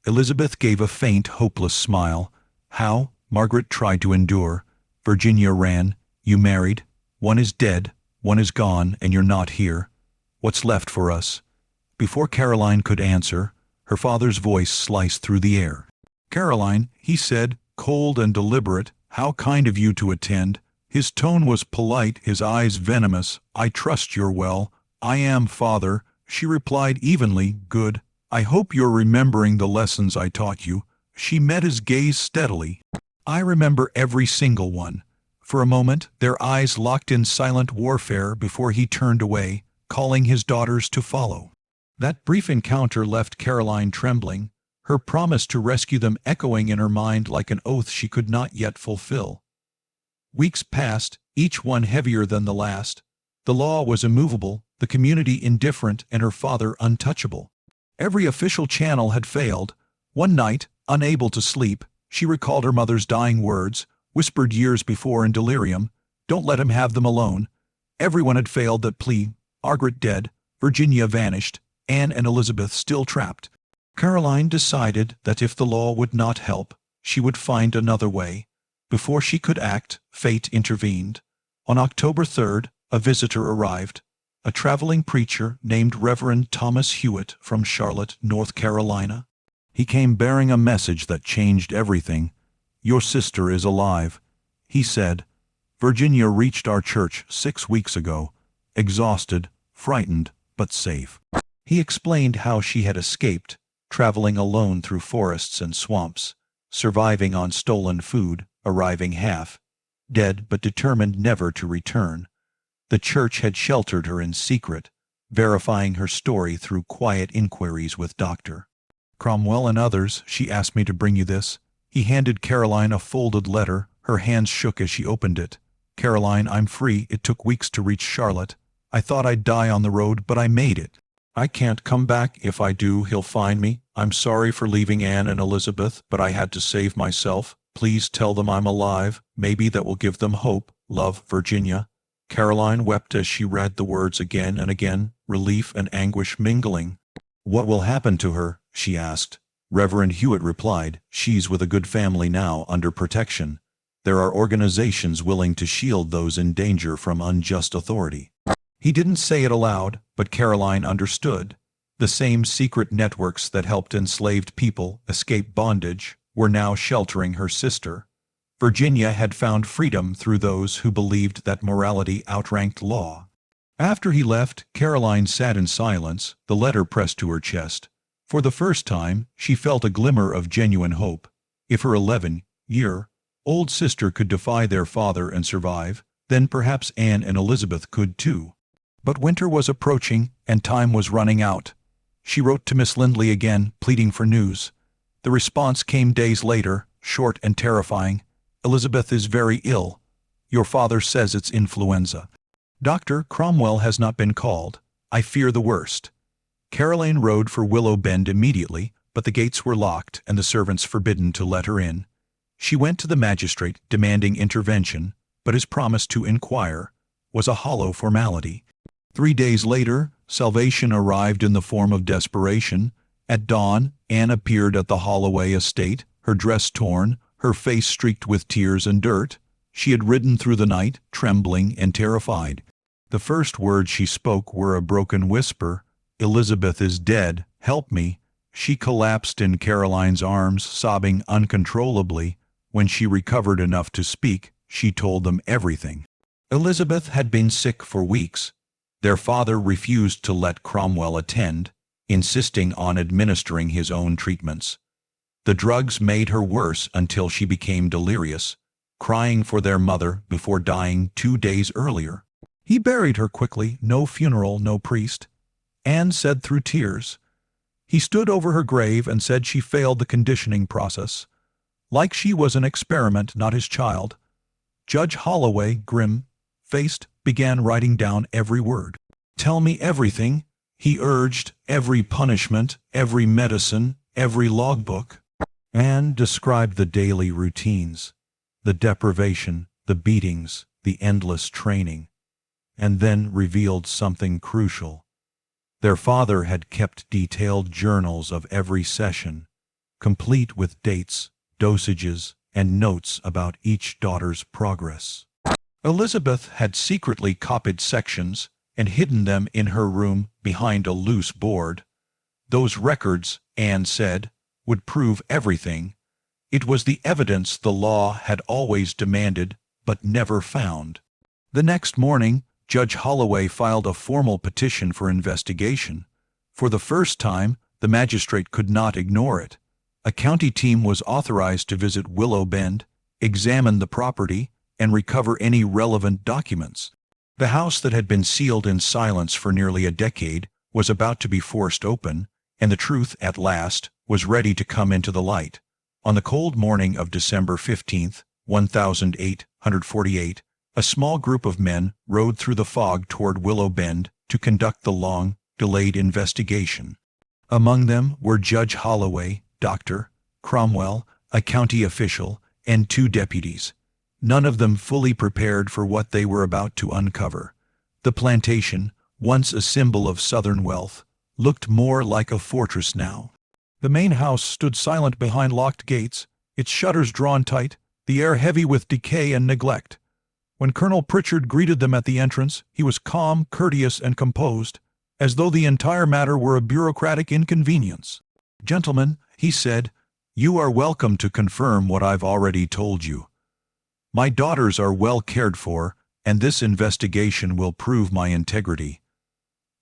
Elizabeth gave a faint, hopeless smile. "How?" Margaret tried to endure. "Virginia ran. You married. One is dead, one is gone, and you're not here. What's left for us?" Before Caroline could answer, her father's voice sliced through the air. "Caroline," he said, cold and deliberate, "how kind of you to attend." His tone was polite, his eyes venomous. "I trust you're well." "I am, Father," she replied evenly. "Good. I hope you're remembering the lessons I taught you." She met his gaze steadily. "I remember every single one." For a moment, their eyes locked in silent warfare before he turned away, calling his daughters to follow. That brief encounter left Caroline trembling, her promise to rescue them echoing in her mind like an oath she could not yet fulfill. Weeks passed, each one heavier than the last. The law was immovable, the community indifferent, and her father untouchable. Every official channel had failed. One night, unable to sleep, she recalled her mother's dying words, whispered years before in delirium: "Don't let him have them alone." Everyone had failed that plea. Margaret dead, Virginia vanished, Anne and Elizabeth still trapped. Caroline decided that if the law would not help, she would find another way. Before she could act, fate intervened. On October 3rd, a visitor arrived, a traveling preacher named Reverend Thomas Hewitt from Charlotte, North Carolina. He came bearing a message that changed everything. "Your sister is alive," he said. "Virginia reached our church 6 weeks ago, exhausted, frightened, but safe." He explained how she had escaped, traveling alone through forests and swamps, surviving on stolen food, arriving half dead but determined never to return. The church had sheltered her in secret, verifying her story through quiet inquiries with Dr. Cromwell and others. "She asked me to bring you this." He handed Caroline a folded letter. Her hands shook as she opened it. Caroline, I'm free. It took weeks to reach Charlotte. I thought I'd die on the road, but I made it. I can't come back. If I do, he'll find me. I'm sorry for leaving Anne and Elizabeth, but I had to save myself. Please tell them I'm alive. Maybe that will give them hope. Love, Virginia." Caroline wept as she read the words again and again, relief and anguish mingling. "What will happen to her?" she asked. Reverend Hewitt replied, "She's with a good family now, under protection. There are organizations willing to shield those in danger from unjust authority." He didn't say it aloud, but Caroline understood. The same secret networks that helped enslaved people escape bondage were now sheltering her sister. Virginia had found freedom through those who believed that morality outranked law. After he left, Caroline sat in silence, the letter pressed to her chest. For the first time, she felt a glimmer of genuine hope. If her 11-year-old sister could defy their father and survive, then perhaps Anne and Elizabeth could too. But winter was approaching, and time was running out. She wrote to Miss Lindley again, pleading for news. The response came days later, short and terrifying. "Elizabeth is very ill. Your father says it's influenza. Dr. Cromwell has not been called. I fear the worst." Caroline rode for Willow Bend immediately, but the gates were locked and the servants forbidden to let her in. She went to the magistrate, demanding intervention, but his promise to inquire was a hollow formality. 3 days later, salvation arrived in the form of desperation. At dawn, Anne appeared at the Holloway estate, her dress torn, her face streaked with tears and dirt. She had ridden through the night, trembling and terrified. The first words she spoke were a broken whisper, "Elizabeth is dead, help me." She collapsed in Caroline's arms, sobbing uncontrollably. When she recovered enough to speak, she told them everything. Elizabeth had been sick for weeks. Their father refused to let Cromwell attend, insisting on administering his own treatments. The drugs made her worse until she became delirious, crying for their mother before dying 2 days earlier. He buried her quickly, no funeral, no priest. Anne said through tears. He stood over her grave and said she failed the conditioning process. Like she was an experiment, not his child. Judge Holloway, grim-faced, began writing down every word. "Tell me everything," he urged, "every punishment, every medicine, every logbook." Anne described the daily routines, the deprivation, the beatings, the endless training, and then revealed something crucial. Their father had kept detailed journals of every session, complete with dates, dosages, and notes about each daughter's progress. Elizabeth had secretly copied sections and hidden them in her room behind a loose board. Those records, Anne said, would prove everything. It was the evidence the law had always demanded but never found. The next morning, Judge Holloway filed a formal petition for investigation. For the first time, the magistrate could not ignore it. A county team was authorized to visit Willow Bend, examine the property, and recover any relevant documents. The house that had been sealed in silence for nearly a decade was about to be forced open, and the truth, at last, was ready to come into the light. On the cold morning of December 15th, 1848, a small group of men rode through the fog toward Willow Bend to conduct the long-delayed investigation. Among them were Judge Holloway, Dr. Cromwell, a county official, and 2 deputies. None of them fully prepared for what they were about to uncover. The plantation, once a symbol of Southern wealth, looked more like a fortress now. The main house stood silent behind locked gates, its shutters drawn tight, the air heavy with decay and neglect. When Colonel Pritchard greeted them at the entrance, he was calm, courteous, and composed, as though the entire matter were a bureaucratic inconvenience. "Gentlemen," he said, "you are welcome to confirm what I've already told you. My daughters are well cared for, and this investigation will prove my integrity."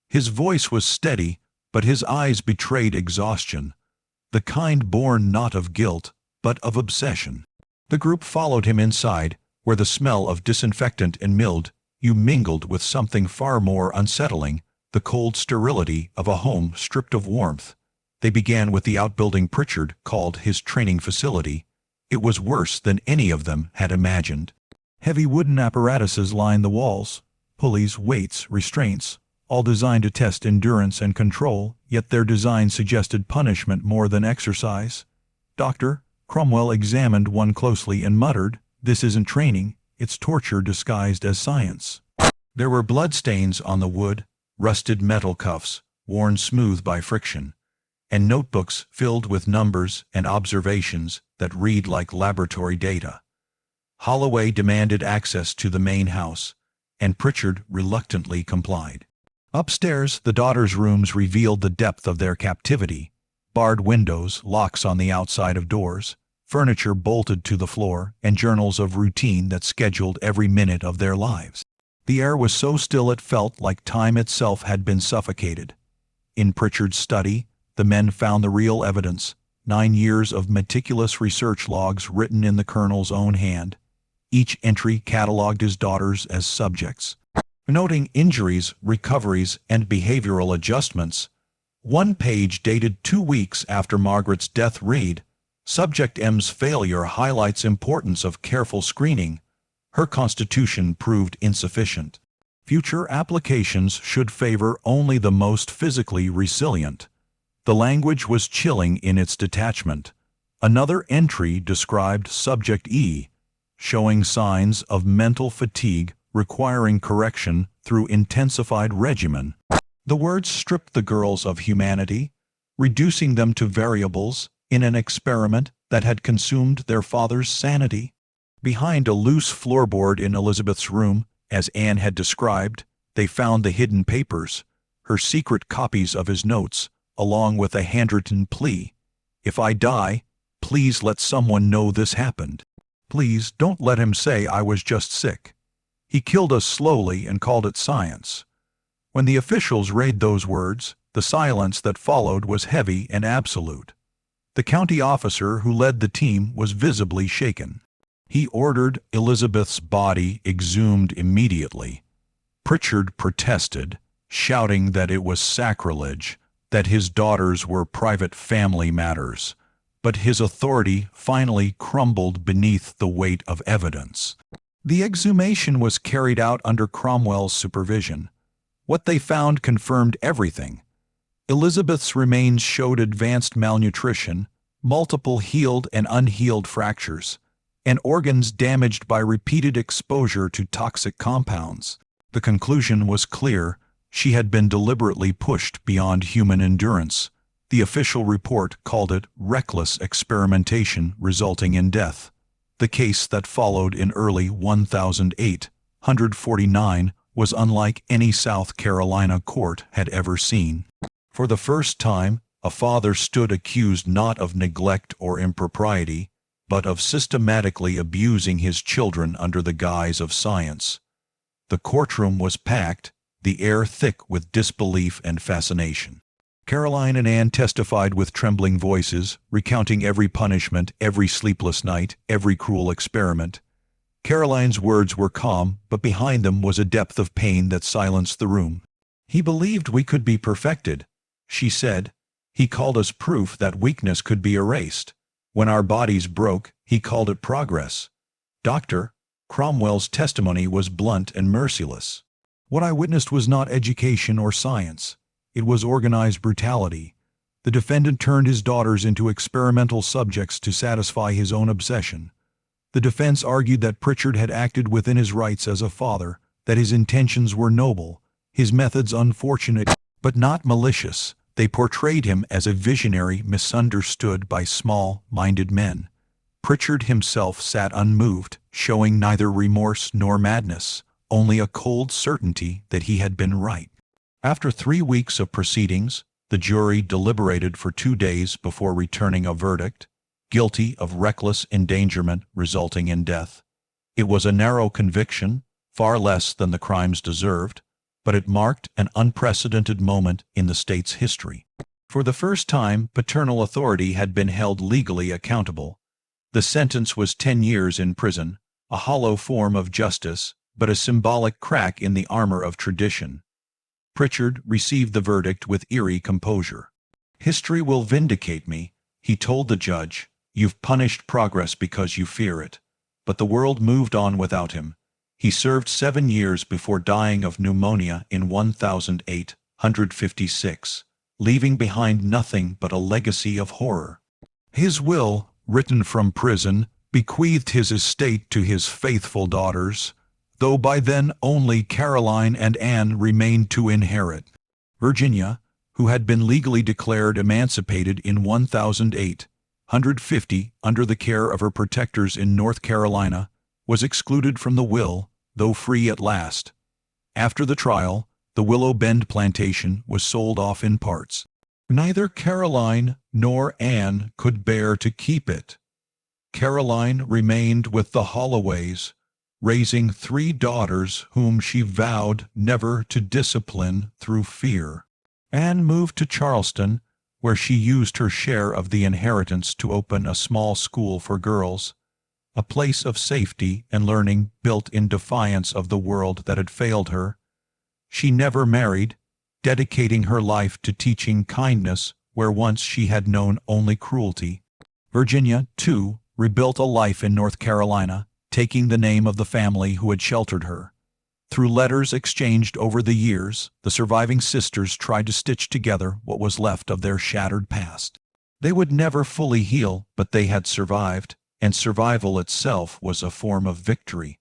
His voice was steady, but his eyes betrayed exhaustion, the kind born not of guilt, but of obsession. The group followed him inside, where the smell of disinfectant and mildew mingled with something far more unsettling, the cold sterility of a home stripped of warmth. They began with the outbuilding Pritchard called his training facility. It was worse than any of them had imagined. Heavy wooden apparatuses lined the walls, pulleys, weights, restraints, all designed to test endurance and control, yet their design suggested punishment more than exercise. Dr. Cromwell examined one closely and muttered, "This isn't training, it's torture disguised as science." There were bloodstains on the wood, rusted metal cuffs, worn smooth by friction, and notebooks filled with numbers and observations that read like laboratory data. Holloway demanded access to the main house, and Pritchard reluctantly complied. Upstairs, the daughters' rooms revealed the depth of their captivity: barred windows, locks on the outside of doors, furniture bolted to the floor, and journals of routine that scheduled every minute of their lives. The air was so still it felt like time itself had been suffocated. In Pritchard's study, the men found the real evidence: 9 years of meticulous research logs written in the colonel's own hand. Each entry catalogued his daughters as subjects, noting injuries, recoveries, and behavioral adjustments. One page dated 2 weeks after Margaret's death read, "Subject M's failure highlights importance of careful screening. Her constitution proved insufficient. Future applications should favor only the most physically resilient." The language was chilling in its detachment. Another entry described Subject E, showing signs of mental fatigue requiring correction through intensified regimen. The words stripped the girls of humanity, reducing them to variables in an experiment that had consumed their father's sanity. Behind a loose floorboard in Elizabeth's room, as Anne had described, they found the hidden papers, her secret copies of his notes, along with a handwritten plea: "If I die, please let someone know this happened. Please don't let him say I was just sick. He killed us slowly and called it science." When the officials read those words, the silence that followed was heavy and absolute. The county officer who led the team was visibly shaken. He ordered Elizabeth's body exhumed immediately. Pritchard protested, shouting that it was sacrilege, that his daughters were private family matters. But his authority finally crumbled beneath the weight of evidence. The exhumation was carried out under Cromwell's supervision. What they found confirmed everything. Elizabeth's remains showed advanced malnutrition, multiple healed and unhealed fractures, and organs damaged by repeated exposure to toxic compounds. The conclusion was clear: she had been deliberately pushed beyond human endurance. The official report called it reckless experimentation resulting in death. The case that followed in early 1849 was unlike any South Carolina court had ever seen. For the first time, a father stood accused not of neglect or impropriety, but of systematically abusing his children under the guise of science. The courtroom was packed, the air thick with disbelief and fascination. Caroline and Anne testified with trembling voices, recounting every punishment, every sleepless night, every cruel experiment. Caroline's words were calm, but behind them was a depth of pain that silenced the room. "He believed we could be perfected," she said. "He called us proof that weakness could be erased. When our bodies broke, he called it progress." Dr. Cromwell's testimony was blunt and merciless. "What I witnessed was not education or science. It was organized brutality. The defendant turned his daughters into experimental subjects to satisfy his own obsession. The defense argued that Pritchard had acted within his rights as a father, that his intentions were noble, his methods unfortunate, but not malicious. They portrayed him as a visionary misunderstood by small-minded men. Pritchard himself sat unmoved, showing neither remorse nor madness, only a cold certainty that he had been right. After 3 weeks of proceedings, the jury deliberated for 2 days before returning a verdict: guilty of reckless endangerment resulting in death. It was a narrow conviction, far less than the crimes deserved, but it marked an unprecedented moment in the state's history. For the first time, paternal authority had been held legally accountable. The sentence was 10 years in prison, a hollow form of justice, but a symbolic crack in the armor of tradition. Pritchard received the verdict with eerie composure. "History will vindicate me," he told the judge. "You've punished progress because you fear it. but the world moved on without him. He served 7 years before dying of pneumonia in 1856, leaving behind nothing but a legacy of horror. His will, written from prison, bequeathed his estate to his faithful daughters, though by then only Caroline and Anne remained to inherit. Virginia, who had been legally declared emancipated in 1850 under the care of her protectors in North Carolina, was excluded from the will, though free at last. After the trial, the Willow Bend plantation was sold off in parts. Neither Caroline nor Anne could bear to keep it. Caroline remained with the Holloways, raising 3 daughters whom she vowed never to discipline through fear. Anne moved to Charleston, where she used her share of the inheritance to open a small school for girls, a place of safety and learning built in defiance of the world that had failed her. She never married, dedicating her life to teaching kindness where once she had known only cruelty. Virginia, too, rebuilt a life in North Carolina, taking the name of the family who had sheltered her. Through letters exchanged over the years, the surviving sisters tried to stitch together what was left of their shattered past. They would never fully heal, but they had survived, and survival itself was a form of victory.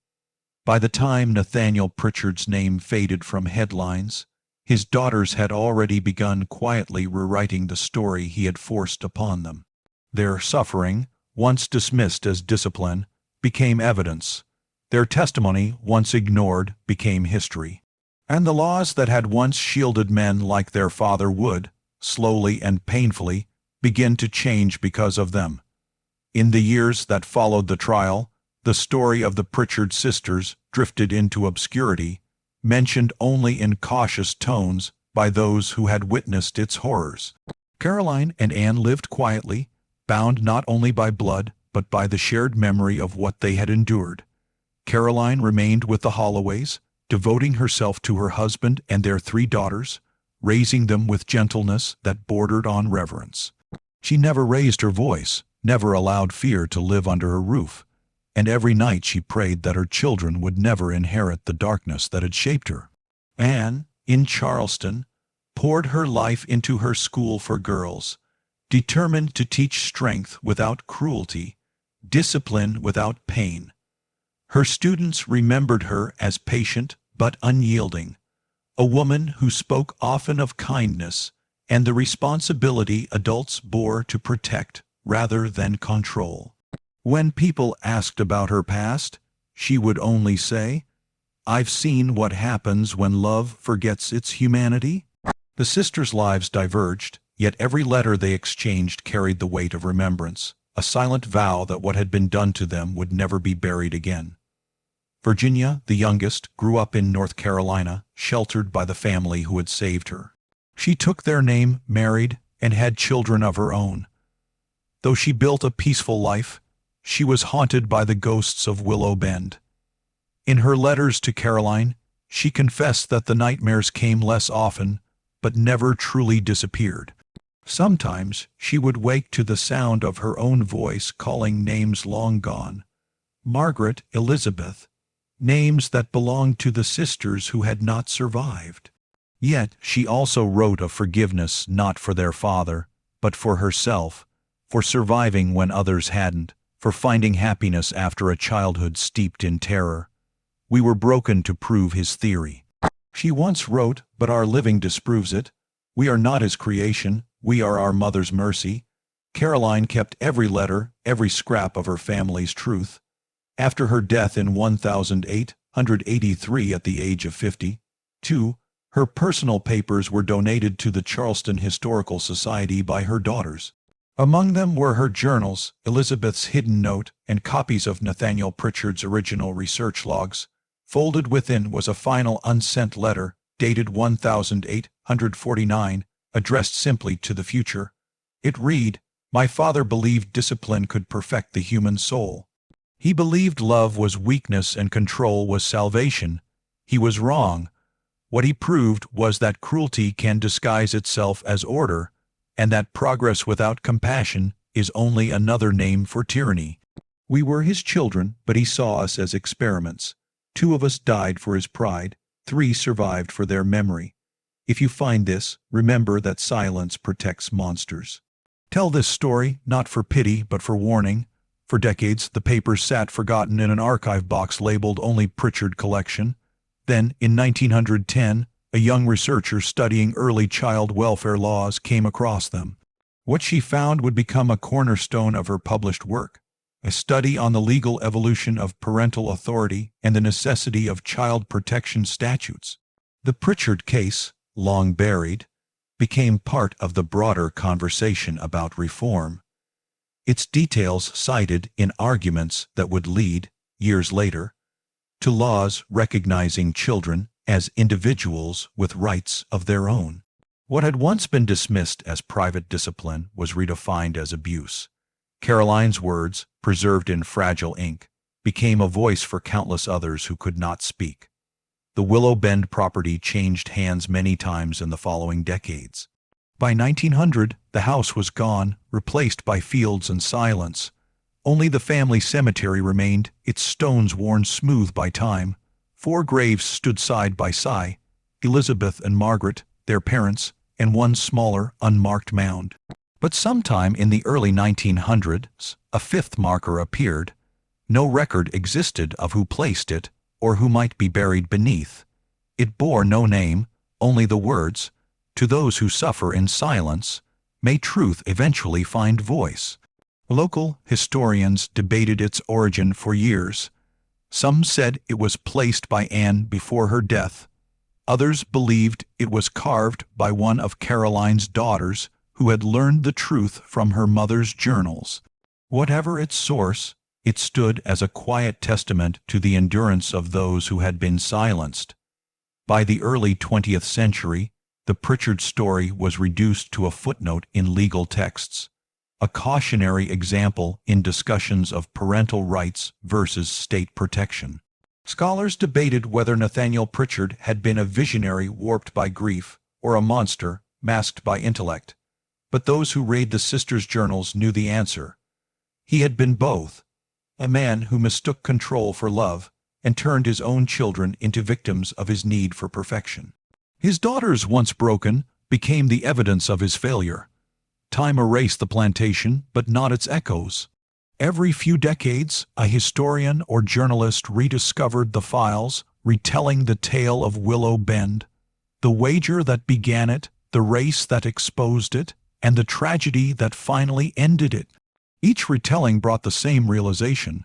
By the time Nathaniel Pritchard's name faded from headlines, his daughters had already begun quietly rewriting the story he had forced upon them. Their suffering, once dismissed as discipline, became evidence. Their testimony, once ignored, became history. And the laws that had once shielded men like their father would, slowly and painfully, begin to change because of them. In the years that followed the trial, the story of the Pritchard sisters drifted into obscurity, mentioned only in cautious tones by those who had witnessed its horrors. Caroline and Anne lived quietly, bound not only by blood, but by the shared memory of what they had endured. Caroline remained with the Holloways, devoting herself to her husband and their 3 daughters, raising them with gentleness that bordered on reverence. She never raised her voice, never allowed fear to live under her roof, and every night she prayed that her children would never inherit the darkness that had shaped her. Anne, in Charleston, poured her life into her school for girls, determined to teach strength without cruelty, discipline without pain. Her students remembered her as patient but unyielding, a woman who spoke often of kindness and the responsibility adults bore to protect rather than control. When people asked about her past, she would only say, "I've seen what happens when love forgets its humanity." The sisters' lives diverged, yet every letter they exchanged carried the weight of remembrance, a silent vow that what had been done to them would never be buried again. Virginia, the youngest, grew up in North Carolina, sheltered by the family who had saved her. She took their name, married, and had children of her own. Though she built a peaceful life, she was haunted by the ghosts of Willow Bend. In her letters to Caroline, she confessed that the nightmares came less often, but never truly disappeared. Sometimes she would wake to the sound of her own voice calling names long gone. Margaret, Elizabeth, names that belonged to the sisters who had not survived. Yet she also wrote of forgiveness not for their father, but for herself, for surviving when others hadn't, for finding happiness after a childhood steeped in terror. We were broken to prove his theory. She once wrote, but our living disproves it, "We are not his creation, we are our mother's mercy." Caroline kept every letter, every scrap of her family's truth. After her death in 1883 at the age of 52, her personal papers were donated to the Charleston Historical Society by her daughters. Among them were her journals, Elizabeth's hidden note, and copies of Nathaniel Pritchard's original research logs. Folded within was a final unsent letter, dated 1849, addressed simply to the future. It read, "My father believed discipline could perfect the human soul. He believed love was weakness and control was salvation. He was wrong. What he proved was that cruelty can disguise itself as order, and that progress without compassion is only another name for tyranny." We were his children, but he saw us as experiments. 2 of us died for his pride, 3 survived for their memory. If you find this, remember that silence protects monsters. Tell this story, not for pity, but for warning. For decades, the papers sat forgotten in an archive box labeled only Pritchard Collection. Then, in 1910, a young researcher studying early child welfare laws came across them. What she found would become a cornerstone of her published work, a study on the legal evolution of parental authority and the necessity of child protection statutes. The Pritchard case, long buried, became part of the broader conversation about reform. Its details cited in arguments that would lead, years later, to laws recognizing children as individuals with rights of their own. What had once been dismissed as private discipline was redefined as abuse. Caroline's words, preserved in fragile ink, became a voice for countless others who could not speak. The Willow Bend property changed hands many times in the following decades. By 1900, the house was gone, replaced by fields and silence. Only the family cemetery remained, its stones worn smooth by time. 4 graves stood side by side, Elizabeth and Margaret, their parents, and one smaller, unmarked mound. But sometime in the early 1900s, a 5th marker appeared. No record existed of who placed it or who might be buried beneath. It bore no name, only the words, "To those who suffer in silence, may truth eventually find voice." Local historians debated its origin for years. Some said it was placed by Anne before her death. Others believed it was carved by one of Caroline's daughters who had learned the truth from her mother's journals. Whatever its source, it stood as a quiet testament to the endurance of those who had been silenced. By the early 20th century, the Pritchard story was reduced to a footnote in legal texts, a cautionary example in discussions of parental rights versus state protection. Scholars debated whether Nathaniel Pritchard had been a visionary warped by grief or a monster masked by intellect. But those who read the sisters' journals knew the answer. He had been both, a man who mistook control for love and turned his own children into victims of his need for perfection. His daughters, once broken, became the evidence of his failure. Time erased the plantation, but not its echoes. Every few decades, a historian or journalist rediscovered the files, retelling the tale of Willow Bend, the wager that began it, the race that exposed it, and the tragedy that finally ended it. Each retelling brought the same realization,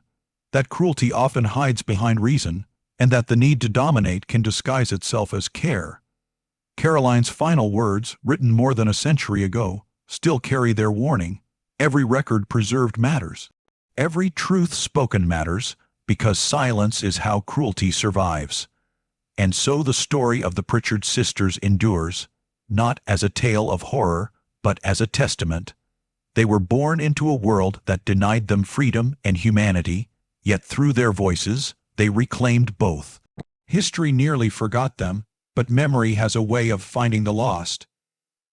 that cruelty often hides behind reason, and that the need to dominate can disguise itself as care. Caroline's final words, written more than a century ago, still carry their warning. Every record preserved matters. Every truth spoken matters, because silence is how cruelty survives. And so the story of the Pritchard sisters endures, not as a tale of horror, but as a testament. They were born into a world that denied them freedom and humanity, yet through their voices, they reclaimed both. History nearly forgot them, but memory has a way of finding the lost.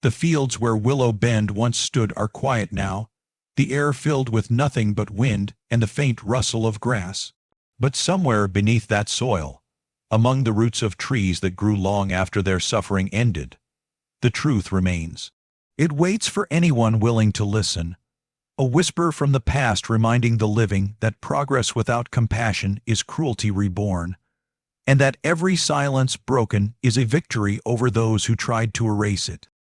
The fields where Willow Bend once stood are quiet now, the air filled with nothing but wind and the faint rustle of grass. But somewhere beneath that soil, among the roots of trees that grew long after their suffering ended, the truth remains. It waits for anyone willing to listen, a whisper from the past reminding the living that progress without compassion is cruelty reborn, and that every silence broken is a victory over those who tried to erase it.